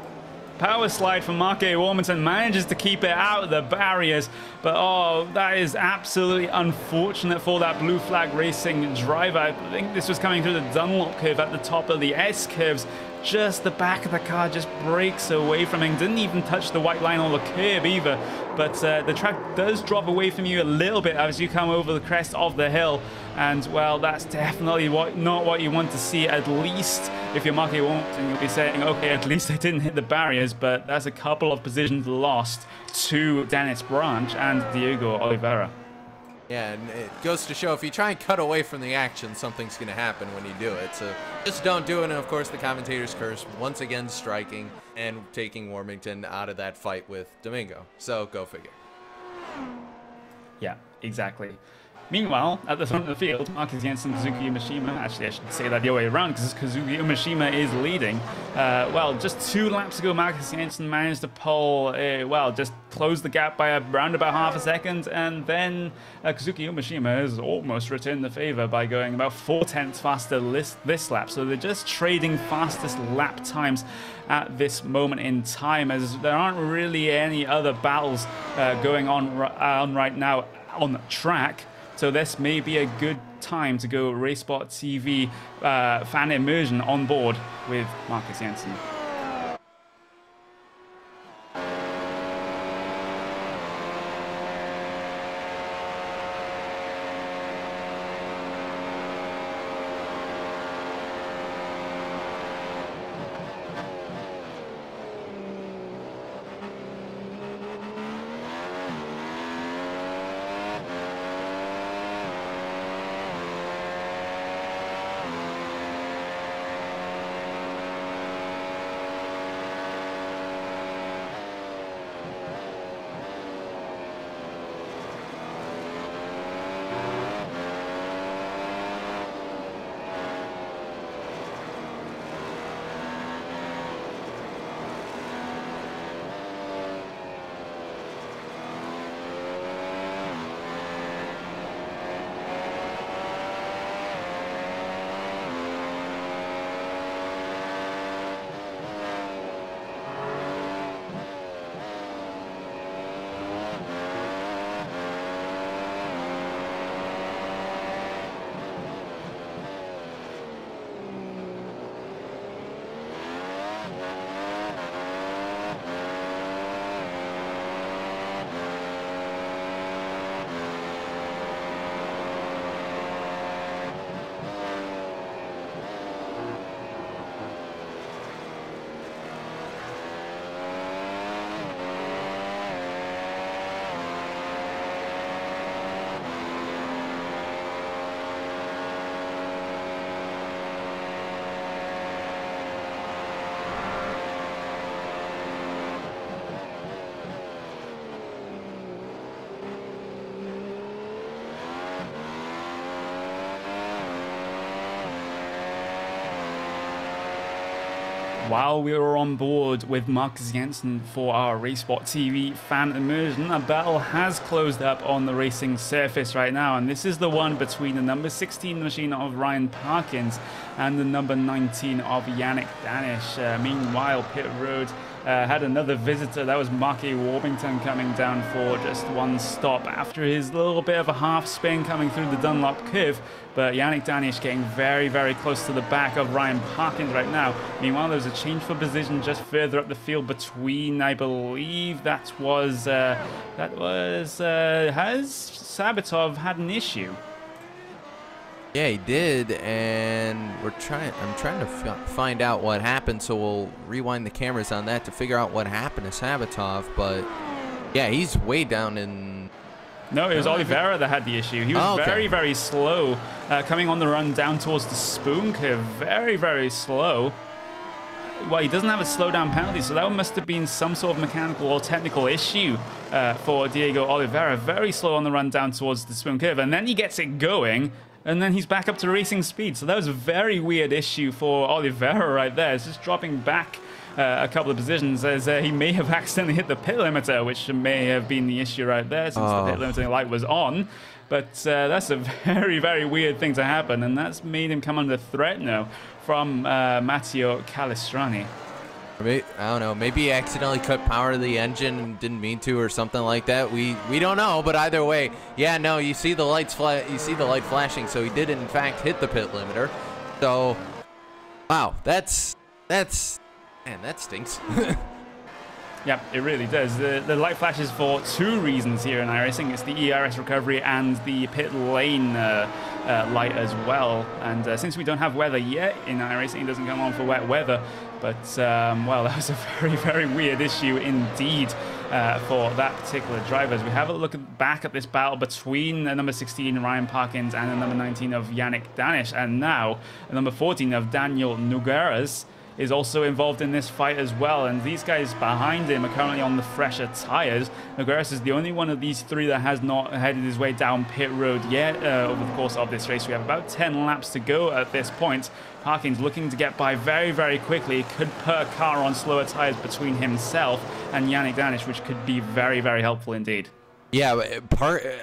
Power slide from Mark A. Warmington, manages to keep it out of the barriers, but oh, that is absolutely unfortunate for that blue flag racing driver. I think this was coming through the Dunlop curve at the top of the S curves. Just the back of the car just breaks away from him. Didn't even touch the white line or the curb either. But the track does drop away from you a little bit as you come over the crest of the hill. And, well, that's definitely not what you want to see. At least if you're Mark A. Warmington, you'll be saying, okay, at least I didn't hit the barriers. But that's a couple of positions lost to Dennis Branch and Diego Oliveira. Yeah, and it goes to show if you try and cut away from the action, something's going to happen when you do it. So just don't do it. And, of course, the commentator's curse, once again striking and taking Warmington out of that fight with Domingo. So go figure. Yeah, exactly. Meanwhile, at the front of the field, Marcus Jensen, Kazuki Umeshima, actually I should say that the other way around because Kazuki Umeshima is leading. Well, just 2 laps ago, Marcus Jensen managed to pull, well, just close the gap by around about half a second, and then Kazuki Umeshima has almost returned the favor by going about 4/10 faster this lap. So they're just trading fastest lap times at this moment in time, as there aren't really any other battles going on right now on the track. So this may be a good time to go RaceSpotTV fan immersion on board with Marcus Jensen. while we were on board with Marcus Jensen for our RaceSpotTV fan immersion, a battle has closed up on the racing surface right now, and this is the one between the number 16 machine of Ryan Parkins and the number 19 of Yannick Danish. Meanwhile, pit road had another visitor. That was Mark A. Warmington coming down for just one stop after his little bit of a half spin coming through the Dunlop curve. But Yannick Danish getting very, very close to the back of Ryan Parkins right now. Meanwhile, there's a change for position just further up the field between, I believe has Sabatov had an issue? Yeah, he did, and I'm trying to find out what happened, so we'll rewind the cameras on that to figure out what happened to Sabatov. But yeah, he's way down in... No, it was Oliveira that had the issue. He was very, very slow coming on the run down towards the spoon curve. Very, very slow. Well, he doesn't have a slowdown penalty, so that must have been some sort of mechanical or technical issue for Diego Oliveira. Very slow on the run down towards the spoon curve, and then he gets it going, and then he's back up to racing speed. So that was a very weird issue for Oliveira right there. It's just dropping back a couple of positions as he may have accidentally hit the pit limiter, which may have been the issue right there since the pit limiting light was on. But that's a very, very weird thing to happen, and that's made him come under threat now from Matteo Calestrani. I don't know. Maybe he accidentally cut power to the engine and didn't mean to, or something like that. We don't know. But either way, yeah, no. You see the lights you see the light flashing. So he did in fact hit the pit limiter. So, wow, man, that stinks. Yeah, it really does. The light flashes for two reasons here in iRacing. It's the ERS recovery and the pit lane light as well. And since we don't have weather yet in iRacing, it doesn't come on for wet weather. But, well, that was a very, very weird issue indeed for that particular driver. As we have a look back at this battle between the number 16, Ryan Parkins, and the number 19 of Yannick Danish. And now, the number 14 of Daniel Nogueras is also involved in this fight as well, and these guys behind him are currently on the fresher tires. Nogueras is the only one of these three that has not headed his way down pit road yet over the course of this race. We have about 10 laps to go at this point. Parkins looking to get by very, very quickly. Could put a car on slower tires between himself and Yannick Danish, which could be very, very helpful indeed. Yeah,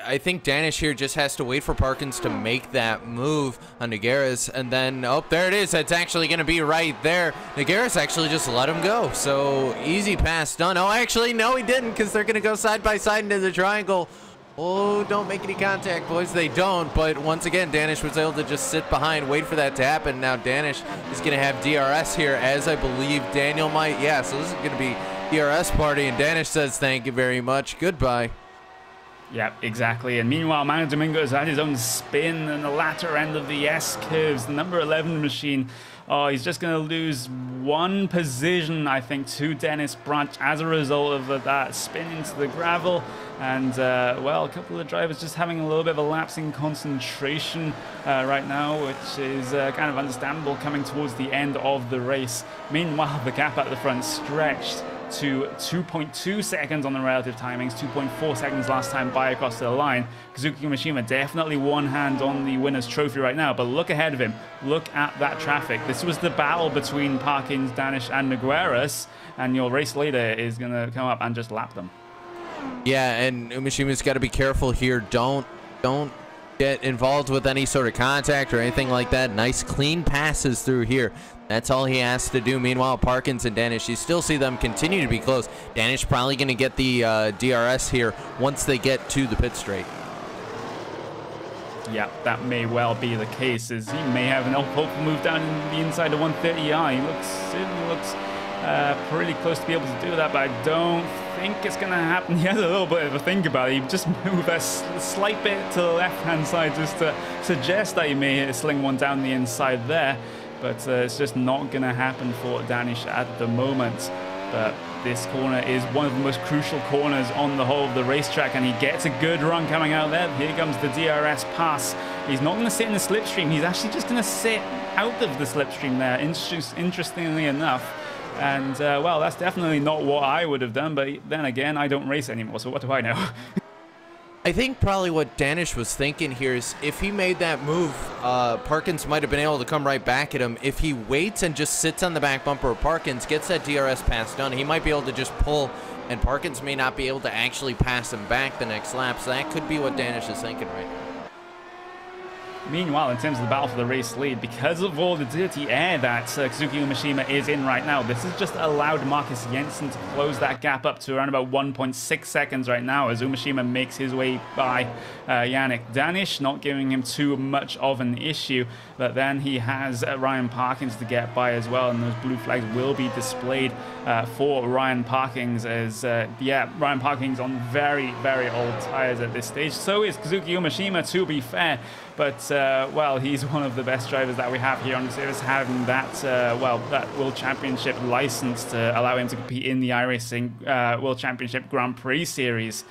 I think Danish here just has to wait for Parkins to make that move on Nogueras, and then, oh, there it is. It's actually going to be right there. Nogueras actually just let him go, so easy pass done. Oh, actually, no, he didn't, because they're going to go side by side into the triangle. Oh, don't make any contact, boys. They don't, but once again, Danish was able to just sit behind, wait for that to happen. Now Danish is going to have DRS here, as I believe Daniel might. Yeah, so this is going to be DRS party, and Danish says thank you very much. Goodbye. Yeah, exactly. And meanwhile, Manu Domingo has had his own spin in the latter end of the S curves. The number 11 machine, oh, he's just going to lose one position, I think, to Dennis Branch as a result of that spin into the gravel. And, well, a couple of drivers just having a little bit of a lapse in concentration right now, which is kind of understandable coming towards the end of the race. Meanwhile, the gap at the front stretched to 2.2 seconds on the relative timings, 2.4 seconds last time by across the line. Kazuki Mishima definitely one hand on the winner's trophy right now, but look ahead of him. Look at that traffic. This was the battle between Parkins, Danish, and Nogueras, and your race leader is going to come up and just lap them. Yeah, and Umishima's got to be careful here. Don't get involved with any sort of contact or anything like that. Nice clean passes through here. That's all he has to do. Meanwhile, Parkins and Danish, you still see them continue to be close. Danish probably going to get the DRS here once they get to the pit straight. Yeah, that may well be the case, as he may have an hopeful move down the inside of 130i. He certainly looks pretty close to be able to do that, but I don't think it's going to happen. He has a little bit of a think about it. He just moved a slight bit to the left-hand side just to suggest that he may sling one down the inside there. But it's just not going to happen for Danish at the moment. But this corner is one of the most crucial corners on the whole of the racetrack, and he gets a good run coming out there. Here comes the DRS pass. He's not going to sit in the slipstream. He's actually just going to sit out of the slipstream there, interestingly enough. And, well, that's definitely not what I would have done. But then again, I don't race anymore, so what do I know? I think probably what Danish was thinking here is if he made that move, Parkins might have been able to come right back at him. If he waits and just sits on the back bumper of Parkins, gets that DRS pass done, he might be able to just pull, and Parkins may not be able to actually pass him back the next lap. So that could be what Danish is thinking right now. Meanwhile, in terms of the battle for the race lead, because of all the dirty air that Kazuki Umeshima is in right now, this has just allowed Marcus Jensen to close that gap up to around about 1.6 seconds right now as Umeshima makes his way by Yannick Danish, not giving him too much of an issue. But then he has Ryan Parkins to get by as well, and those blue flags will be displayed for Ryan Parkins as, Ryan Parkins on very, very old tires at this stage. So is Kazuki Umeshima, to be fair. But, well, he's one of the best drivers that we have here on the series, having that, that World Championship license to allow him to compete in the iRacing World Championship Grand Prix Series.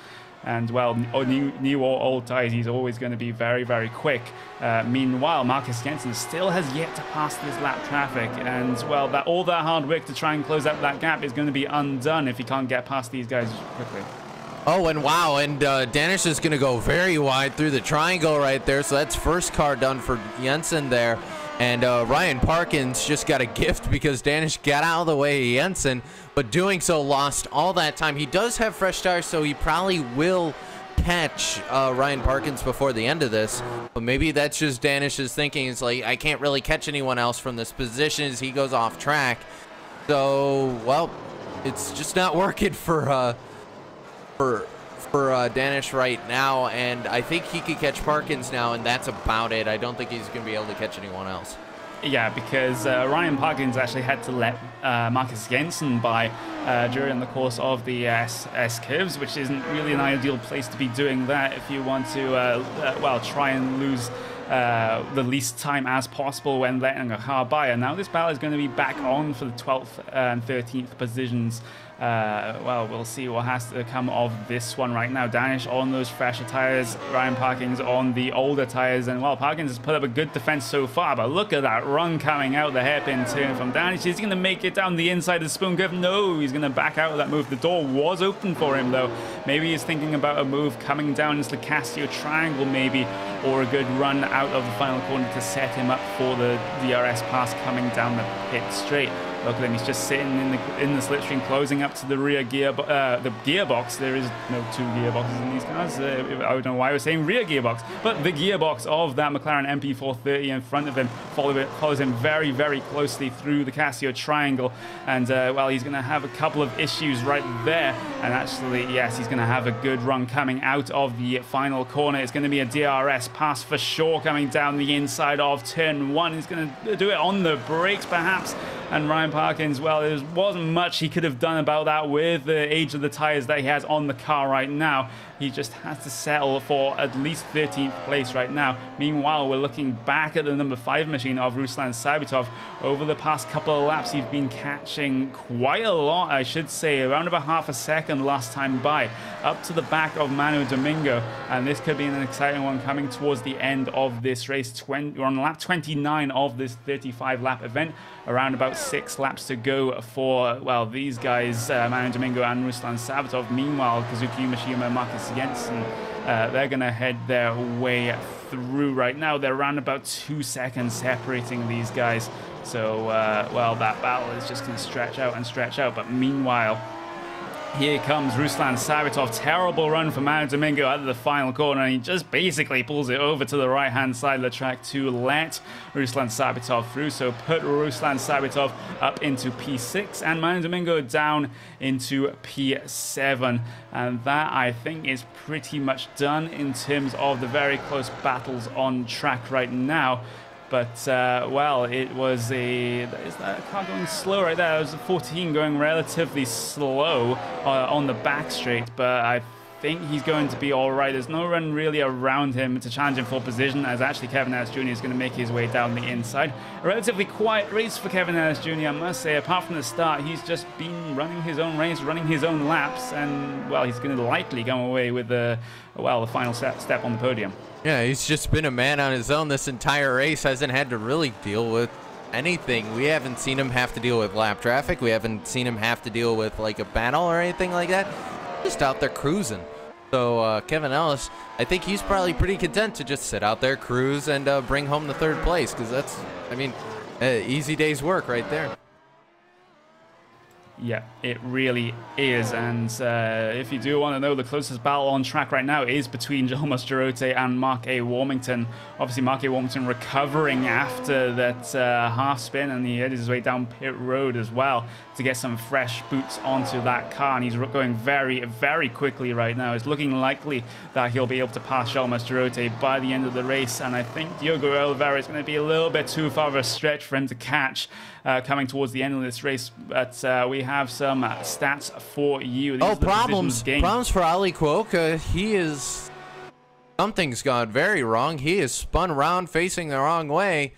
And, well, new or old tires, he's always going to be very, very quick. Meanwhile, Marcus Jensen still has yet to pass this lap traffic. And, well, all that hard work to try and close up that gap is going to be undone if he can't get past these guys quickly. Oh, and wow, and Danish is going to go very wide through the triangle right there. So that's first car done for Jensen there. And Ryan Parkins just got a gift because Danish got out of the way of Jensen, but doing so lost all that time. He does have fresh tires, so he probably will catch Ryan Parkins before the end of this. But maybe that's just Danish's thinking. It's like, I can't really catch anyone else from this position as he goes off track. So, well, it's just not working for Danish right now, and I think he could catch Parkins now, and that's about it. I don't think he's going to be able to catch anyone else. Yeah, because Ryan Parkins actually had to let Marcus Jensen by during the course of the S-curves, which isn't really an ideal place to be doing that if you want to, try and lose the least time as possible when letting a car by. And now this battle is going to be back on for the 12th and 13th positions. We'll see what has to come of this one right now. Danish on those fresher tires, Ryan Parkins on the older tires, and well, Parkins has put up a good defense so far, but look at that run coming out the hairpin turn from Danish. Is he going to make it down the inside of the spoon curve? No, he's going to back out of that move. The door was open for him though. Maybe he's thinking about a move coming down into the Casio triangle maybe, or a good run out of the final corner to set him up for the DRS pass coming down the pit straight. Look at him, he's just sitting in the slipstream, closing up to the rear the gearbox. There is no two gearboxes in these cars. I don't know why I was saying rear gearbox, but the gearbox of that McLaren MP430 in front of him follows him very, very closely through the Casio triangle. And, he's going to have a couple of issues right there. And actually, yes, he's going to have a good run coming out of the final corner. It's going to be a DRS pass for sure coming down the inside of turn one. He's going to do it on the brakes, perhaps. And Ryan Parkins, well, there wasn't much he could have done about that with the age of the tires that he has on the car right now. He just has to settle for at least 13th place right now. Meanwhile, we're looking back at the number 5 machine of Ruslan Sabitov. Over the past couple of laps, he's been catching quite a lot, I should say, around about half a second last time by, up to the back of Manu Domingo. And this could be an exciting one coming towards the end of this race. We're on lap 29 of this 35-lap event. Around about 6 laps to go for, well, these guys, Manu Domingo and Ruslan Sabitov. Meanwhile, Kazuki Umeshima and Marcus Jensen, they're going to head their way through right now. They're around about 2 seconds separating these guys. So, that battle is just going to stretch out and stretch out. But meanwhile, here comes Ruslan Sabitov. Terrible run for Manu Domingo out of the final corner. And he just basically pulls it over to the right-hand side of the track to let Ruslan Sabitov through. So put Ruslan Sabitov up into P6 and Manu Domingo down into P7. And that, I think, is pretty much done in terms of the very close battles on track right now. But, it was is that a car going slow right there? It was a 14 going relatively slow on the back straight, but I think he's going to be all right. There's no run really around him to challenge him for position, as actually Kevin Harris Jr. is going to make his way down the inside. A relatively quiet race for Kevin Harris Jr., I must say. Apart from the start, he's just been running his own race, running his own laps, and, well, he's going to likely come away with the final step on the podium. Yeah, he's just been a man on his own this entire race. Hasn't had to really deal with anything. We haven't seen him have to deal with lap traffic. We haven't seen him have to deal with like a battle or anything like that. Just out there cruising. So Kevin Ellis, I think he's probably pretty content to just sit out there, cruise, and bring home the 3rd place, because that's, I mean, easy day's work right there. Yeah, it really is. And if you do want to know, the closest battle on track right now is between Joel Mastrote and Mark A. Warmington. Obviously, Mark A. Warmington recovering after that half spin, and he headed his way down pit road as well to get some fresh boots onto that car. And he's going very, very quickly right now. It's looking likely that he'll be able to pass Joel Mastrote by the end of the race. And I think Diogo Oliveira is going to be a little bit too far of a stretch for him to catch coming towards the end of this race. But we have some stats for you. These problems for Ali Cuoca. He is, something's gone very wrong. He is spun around facing the wrong way,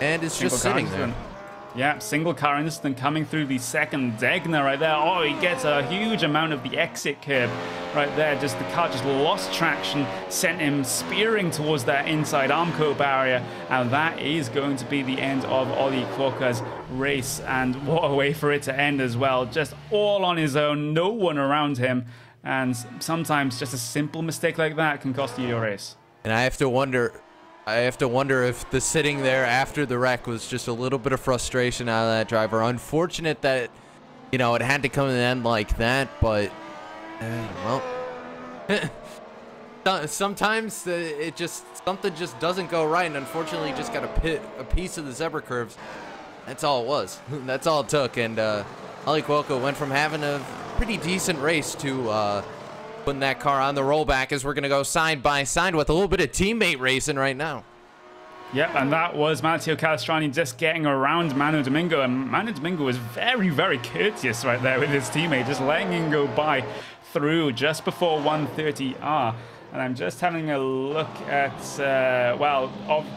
and it's just sitting there. Yeah, single car incident coming through the second Degner right there. Oh, he gets a huge amount of the exit curb right there. Just the car just lost traction, sent him spearing towards that inside Armco barrier, and that is going to be the end of Ollie Cuoca's race. And what a way for it to end as well. Just all on his own, no one around him, and sometimes just a simple mistake like that can cost you your race. And I have to wonder if the sitting there after the wreck was just a little bit of frustration out of that driver. Unfortunate that, you know, it had to come to an end like that, but, well, sometimes something just doesn't go right, and unfortunately just got a piece of the zebra curves. That's all it was. That's all it took, and Ali Cuoca went from having a pretty decent race to putting that car on the rollback, as we're going to go side by side with a little bit of teammate racing right now. Yep, and that was Matteo Calastrani just getting around Manu Domingo, and Manu Domingo was very, very courteous right there with his teammate, just letting him go by through just before 130R. And I'm just having a look at, well,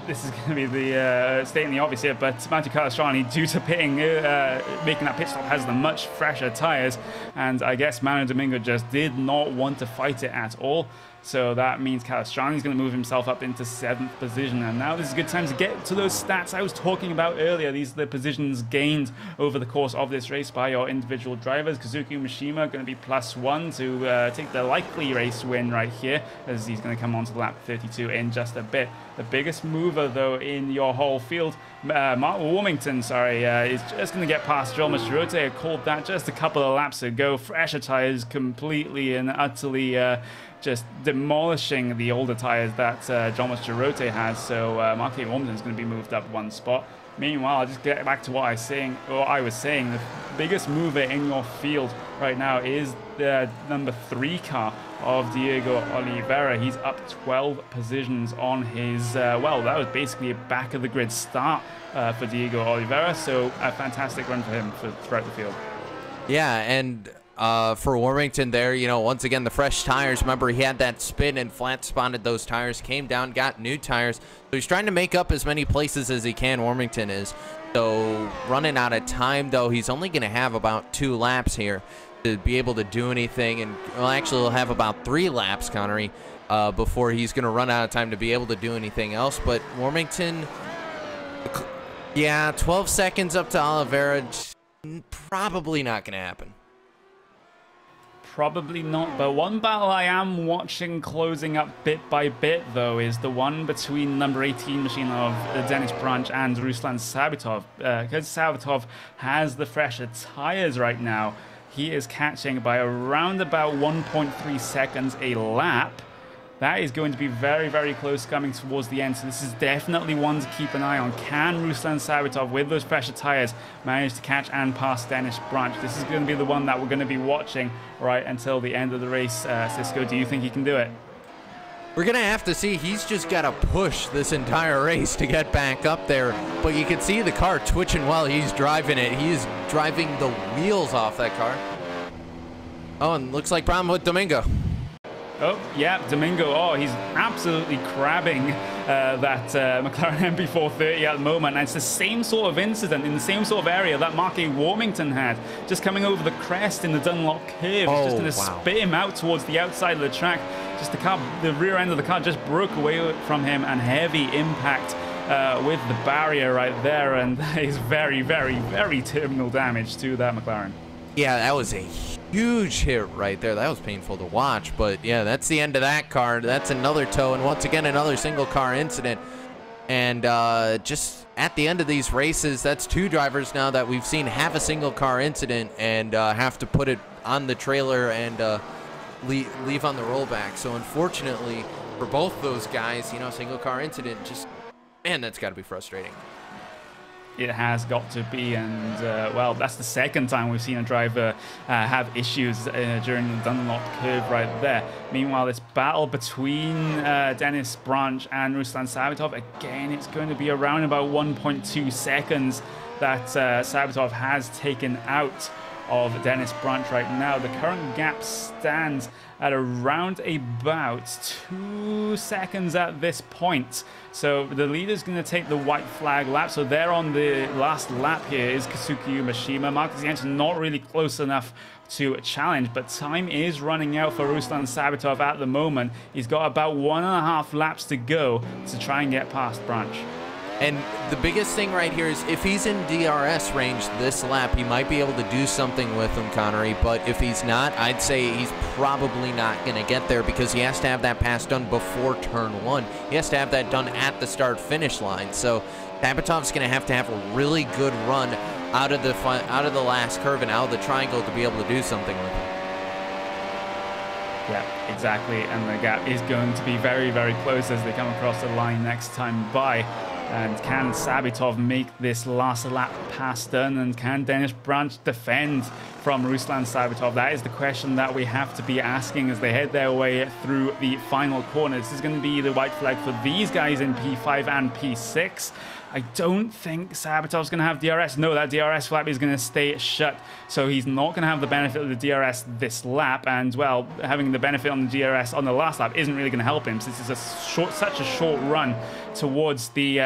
this is going to be the stating the obvious here, but Matteo Calastrani, due to pitting, making that pit stop, has the much fresher tires, and I guess Manu Domingo just did not want to fight it at all. So that means Calastrani is going to move himself up into 7th position. And now this is a good time to get to those stats I was talking about earlier. These are the positions gained over the course of this race by your individual drivers. Kazuki Mishima going to be +1 to take the likely race win right here, as he's going to come onto lap 32 in just a bit. The biggest mover, though, in your whole field, Mark Warmington, is just going to get past Joel Mastrote. I called that just a couple of laps ago. Fresher tires completely and utterly just demolishing the older tires that Joel Mastrote has. So Mark Warmington is going to be moved up 1 spot. Meanwhile, I'll just get back to what I was saying. The biggest mover in your field right now is the number 3 car of Diego Oliveira. He's up 12 positions on his, well, that was basically a back of the grid start for Diego Oliveira. So a fantastic run for him throughout the field. Yeah, and for Warmington there, you know, once again, the fresh tires. Remember, he had that spin and flat spotted those tires, came down, got new tires. So he's trying to make up as many places as he can, Warmington is. So running out of time, though, he's only going to have about 2 laps here to be able to do anything. And well, actually, he'll have about 3 laps, Connery, before he's going to run out of time to be able to do anything else. But Warmington, yeah, 12 seconds up to Oliveira, probably not going to happen. Probably not, but one battle I am watching closing up bit by bit, though, is the one between number 18 machine of Dennis Branch and Ruslan Sabitov. Because Sabitov has the fresher tires right now, he is catching by around about 1.3 seconds a lap. That is going to be very, very close coming towards the end. So this is definitely one to keep an eye on. Can Ruslan Sabitov, with those pressure tires, manage to catch and pass Dennis Branch? This is going to be the one that we're going to be watching right until the end of the race. Cisco, do you think he can do it? We're going to have to see. He's just got to push this entire race to get back up there. But you can see the car twitching while he's driving it. He's driving the wheels off that car. Oh, and looks like problem with Domingo. Oh, yeah, Domingo. Oh, he's absolutely crabbing that McLaren MP430 at the moment. And it's the same sort of incident in the same sort of area that Mark A. Warmington had. Just coming over the crest in the Dunlop curve. Oh, just going to spit him out towards the outside of the track. Just the rear end of the car just broke away from him, and heavy impact with the barrier right there. And that is very, very, very terminal damage to that McLaren. Yeah, that was a huge hit right there. That was painful to watch. But yeah, that's the end of that car. That's another tow, and once again, another single car incident. And just at the end of these races, that's 2 drivers now that we've seen have a single car incident and have to put it on the trailer and leave on the rollback. So unfortunately for both those guys, you know, single car incident, just, man, that's got to be frustrating. It has got to be, and well, that's the second time we've seen a driver have issues during the Dunlop curve right there. Meanwhile, this battle between Dennis Branch and Ruslan Sabatov, again, it's going to be around about 1.2 seconds that Sabatov has taken out of Dennis Branch right now. The current gap stands at around about 2 seconds at this point. So the leader's going to take the white flag lap. So there on the last lap here is Kazuki Umashima. Marcus Jensen not really close enough to challenge, but time is running out for Ruslan Sabatov at the moment. He's got about 1.5 laps to go to try and get past Branch. And the biggest thing right here is if he's in DRS range this lap, he might be able to do something with him, Connery. But if he's not, I'd say he's probably not going to get there because he has to have that pass done before turn 1. He has to have that done at the start-finish line. So Sabatov's going to have a really good run out of the last curve and out of the triangle to be able to do something with him. Yeah, exactly. And the gap is going to be very, very close as they come across the line next time by. And can Sabatov make this last lap pass done? And can Dennis Branch defend from Ruslan Sabatov? That is the question that we have to be asking as they head their way through the final corner. This is going to be the white flag for these guys in P5 and P6. I don't think Sabatov's going to have DRS. No, that DRS flap is going to stay shut. So he's not going to have the benefit of the DRS this lap. And, well, having the benefit on the DRS on the last lap isn't really going to help him since it's such a short run towards the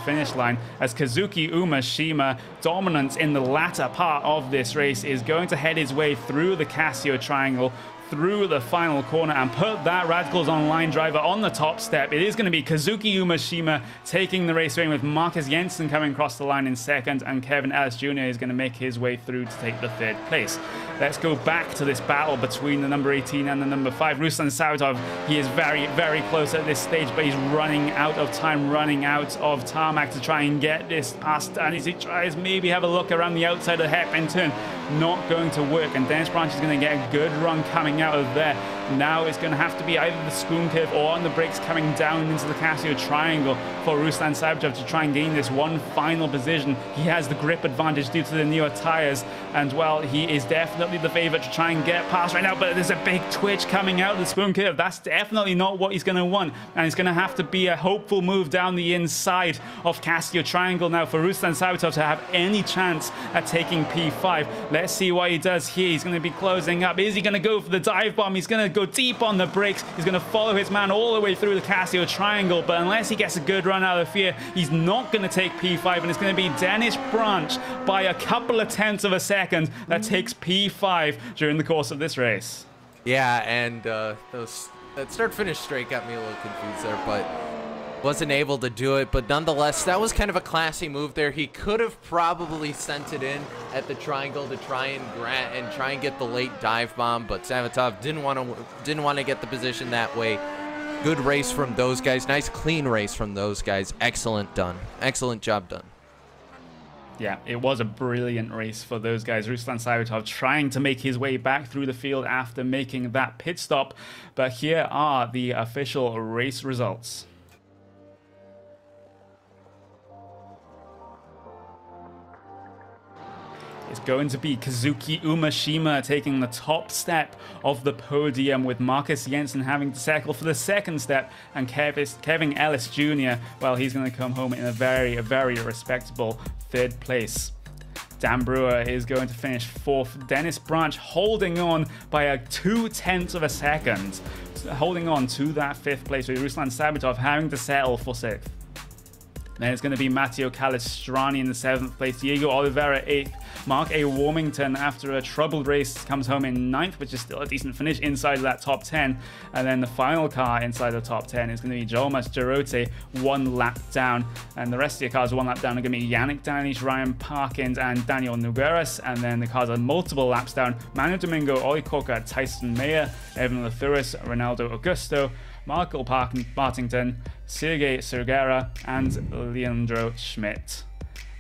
finish line. As Kazuki Umashima, dominant in the latter part of this race, is going to head his way through the Casio Triangle, through the final corner, and put that Radicals Online driver on the top step. It is going to be Kazuki Umashima taking the race away with Marcus Jensen coming across the line in second, and Kevin Ellis Jr. is going to make his way through to take the 3rd place. Let's go back to this battle between the number 18 and the number 5. Ruslan Sabatov, he is very, very close at this stage, but he's running out of time, running out of tarmac to try and get this past. And as he tries maybe have a look around the outside of the hairpin turn, not going to work. And Dennis Branch is going to get a good run coming out of there. Now it's going to have to be either the spoon curve or on the brakes coming down into the Casio Triangle for Ruslan Sabatov to try and gain this one final position. He has the grip advantage due to the newer tires, and well, he is definitely the favorite to try and get past right now, but there's a big twitch coming out of the spoon curve. That's definitely not what he's going to want, and it's going to have to be a hopeful move down the inside of Casio Triangle now for Ruslan Sabatov to have any chance at taking P5. Let's see what he does here. He's going to be closing up. Is he going to go for the dive bomb? He's going to go deep on the brakes. He's going to follow his man all the way through the Casio Triangle, but unless he gets a good run out of fear, he's not going to take P5, and it's going to be Dennis Branch by a couple of tenths of a second that takes P5 during the course of this race. Yeah, and that start-finish straight got me a little confused there, but wasn't able to do it. But nonetheless, that was kind of a classy move there. He could have probably sent it in at the triangle to try and get the late dive bomb, but Sabatov didn't want to get the position that way. Good race from those guys. Nice clean race from those guys. Excellent done. Excellent job done. Yeah, it was a brilliant race for those guys. Ruslan Sabatov trying to make his way back through the field after making that pit stop. But here are the official race results. It's going to be Kazuki Umashima taking the top step of the podium, with Marcus Jensen having to settle for the 2nd step, and Kevin Ellis Jr., well, he's going to come home in a very, very respectable 3rd place. Dan Brewer is going to finish 4th. Dennis Branch holding on by a 2/10 of a second, holding on to that 5th place, with Ruslan Sabatov having to settle for 6th. Then it's going to be Matteo Calestrani in the 7th place, Diego Oliveira 8th, Mark A. Warmington, after a troubled race, comes home in 9th, which is still a decent finish inside of that top 10. And then the final car inside the top 10 is going to be Jolmas Girote, 1 lap down. And the rest of the cars 1 lap down are going to be Yannick Danish, Ryan Parkins, and Daniel Nogueras. And then the cars are multiple laps down: Manu Domingo, Oli Coca, Tyson Mayer, Evan Lathuris, Ronaldo Augusto, Michael Partington, Sergei Sergera, and Leandro Schmidt.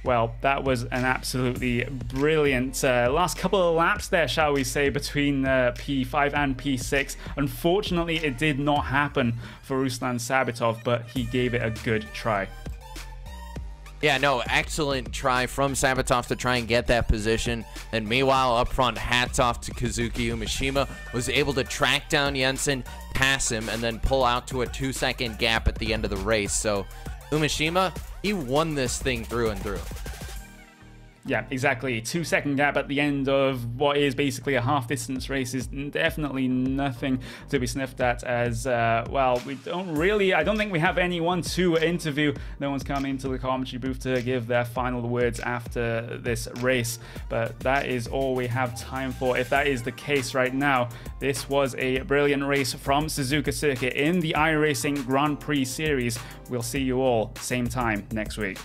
Well, that was an absolutely brilliant last couple of laps there, shall we say, between P5 and P6. Unfortunately, it did not happen for Ruslan Sabitov, but he gave it a good try. Yeah, no, excellent try from Sabitov to try and get that position. And meanwhile, up front, hats off to Kazuki Umeshima, was able to track down Jensen, pass him, and then pull out to a 2-second gap at the end of the race. So Umeshima, he won this thing through and through. Yeah, exactly. 2-second gap at the end of what is basically a half-distance race is definitely nothing to be sniffed at, as, well, I don't think we have anyone to interview. No one's come into the commentary booth to give their final words after this race, but that is all we have time for. If that is the case right now, this was a brilliant race from Suzuka Circuit in the iRacing Grand Prix Series. We'll see you all same time next week.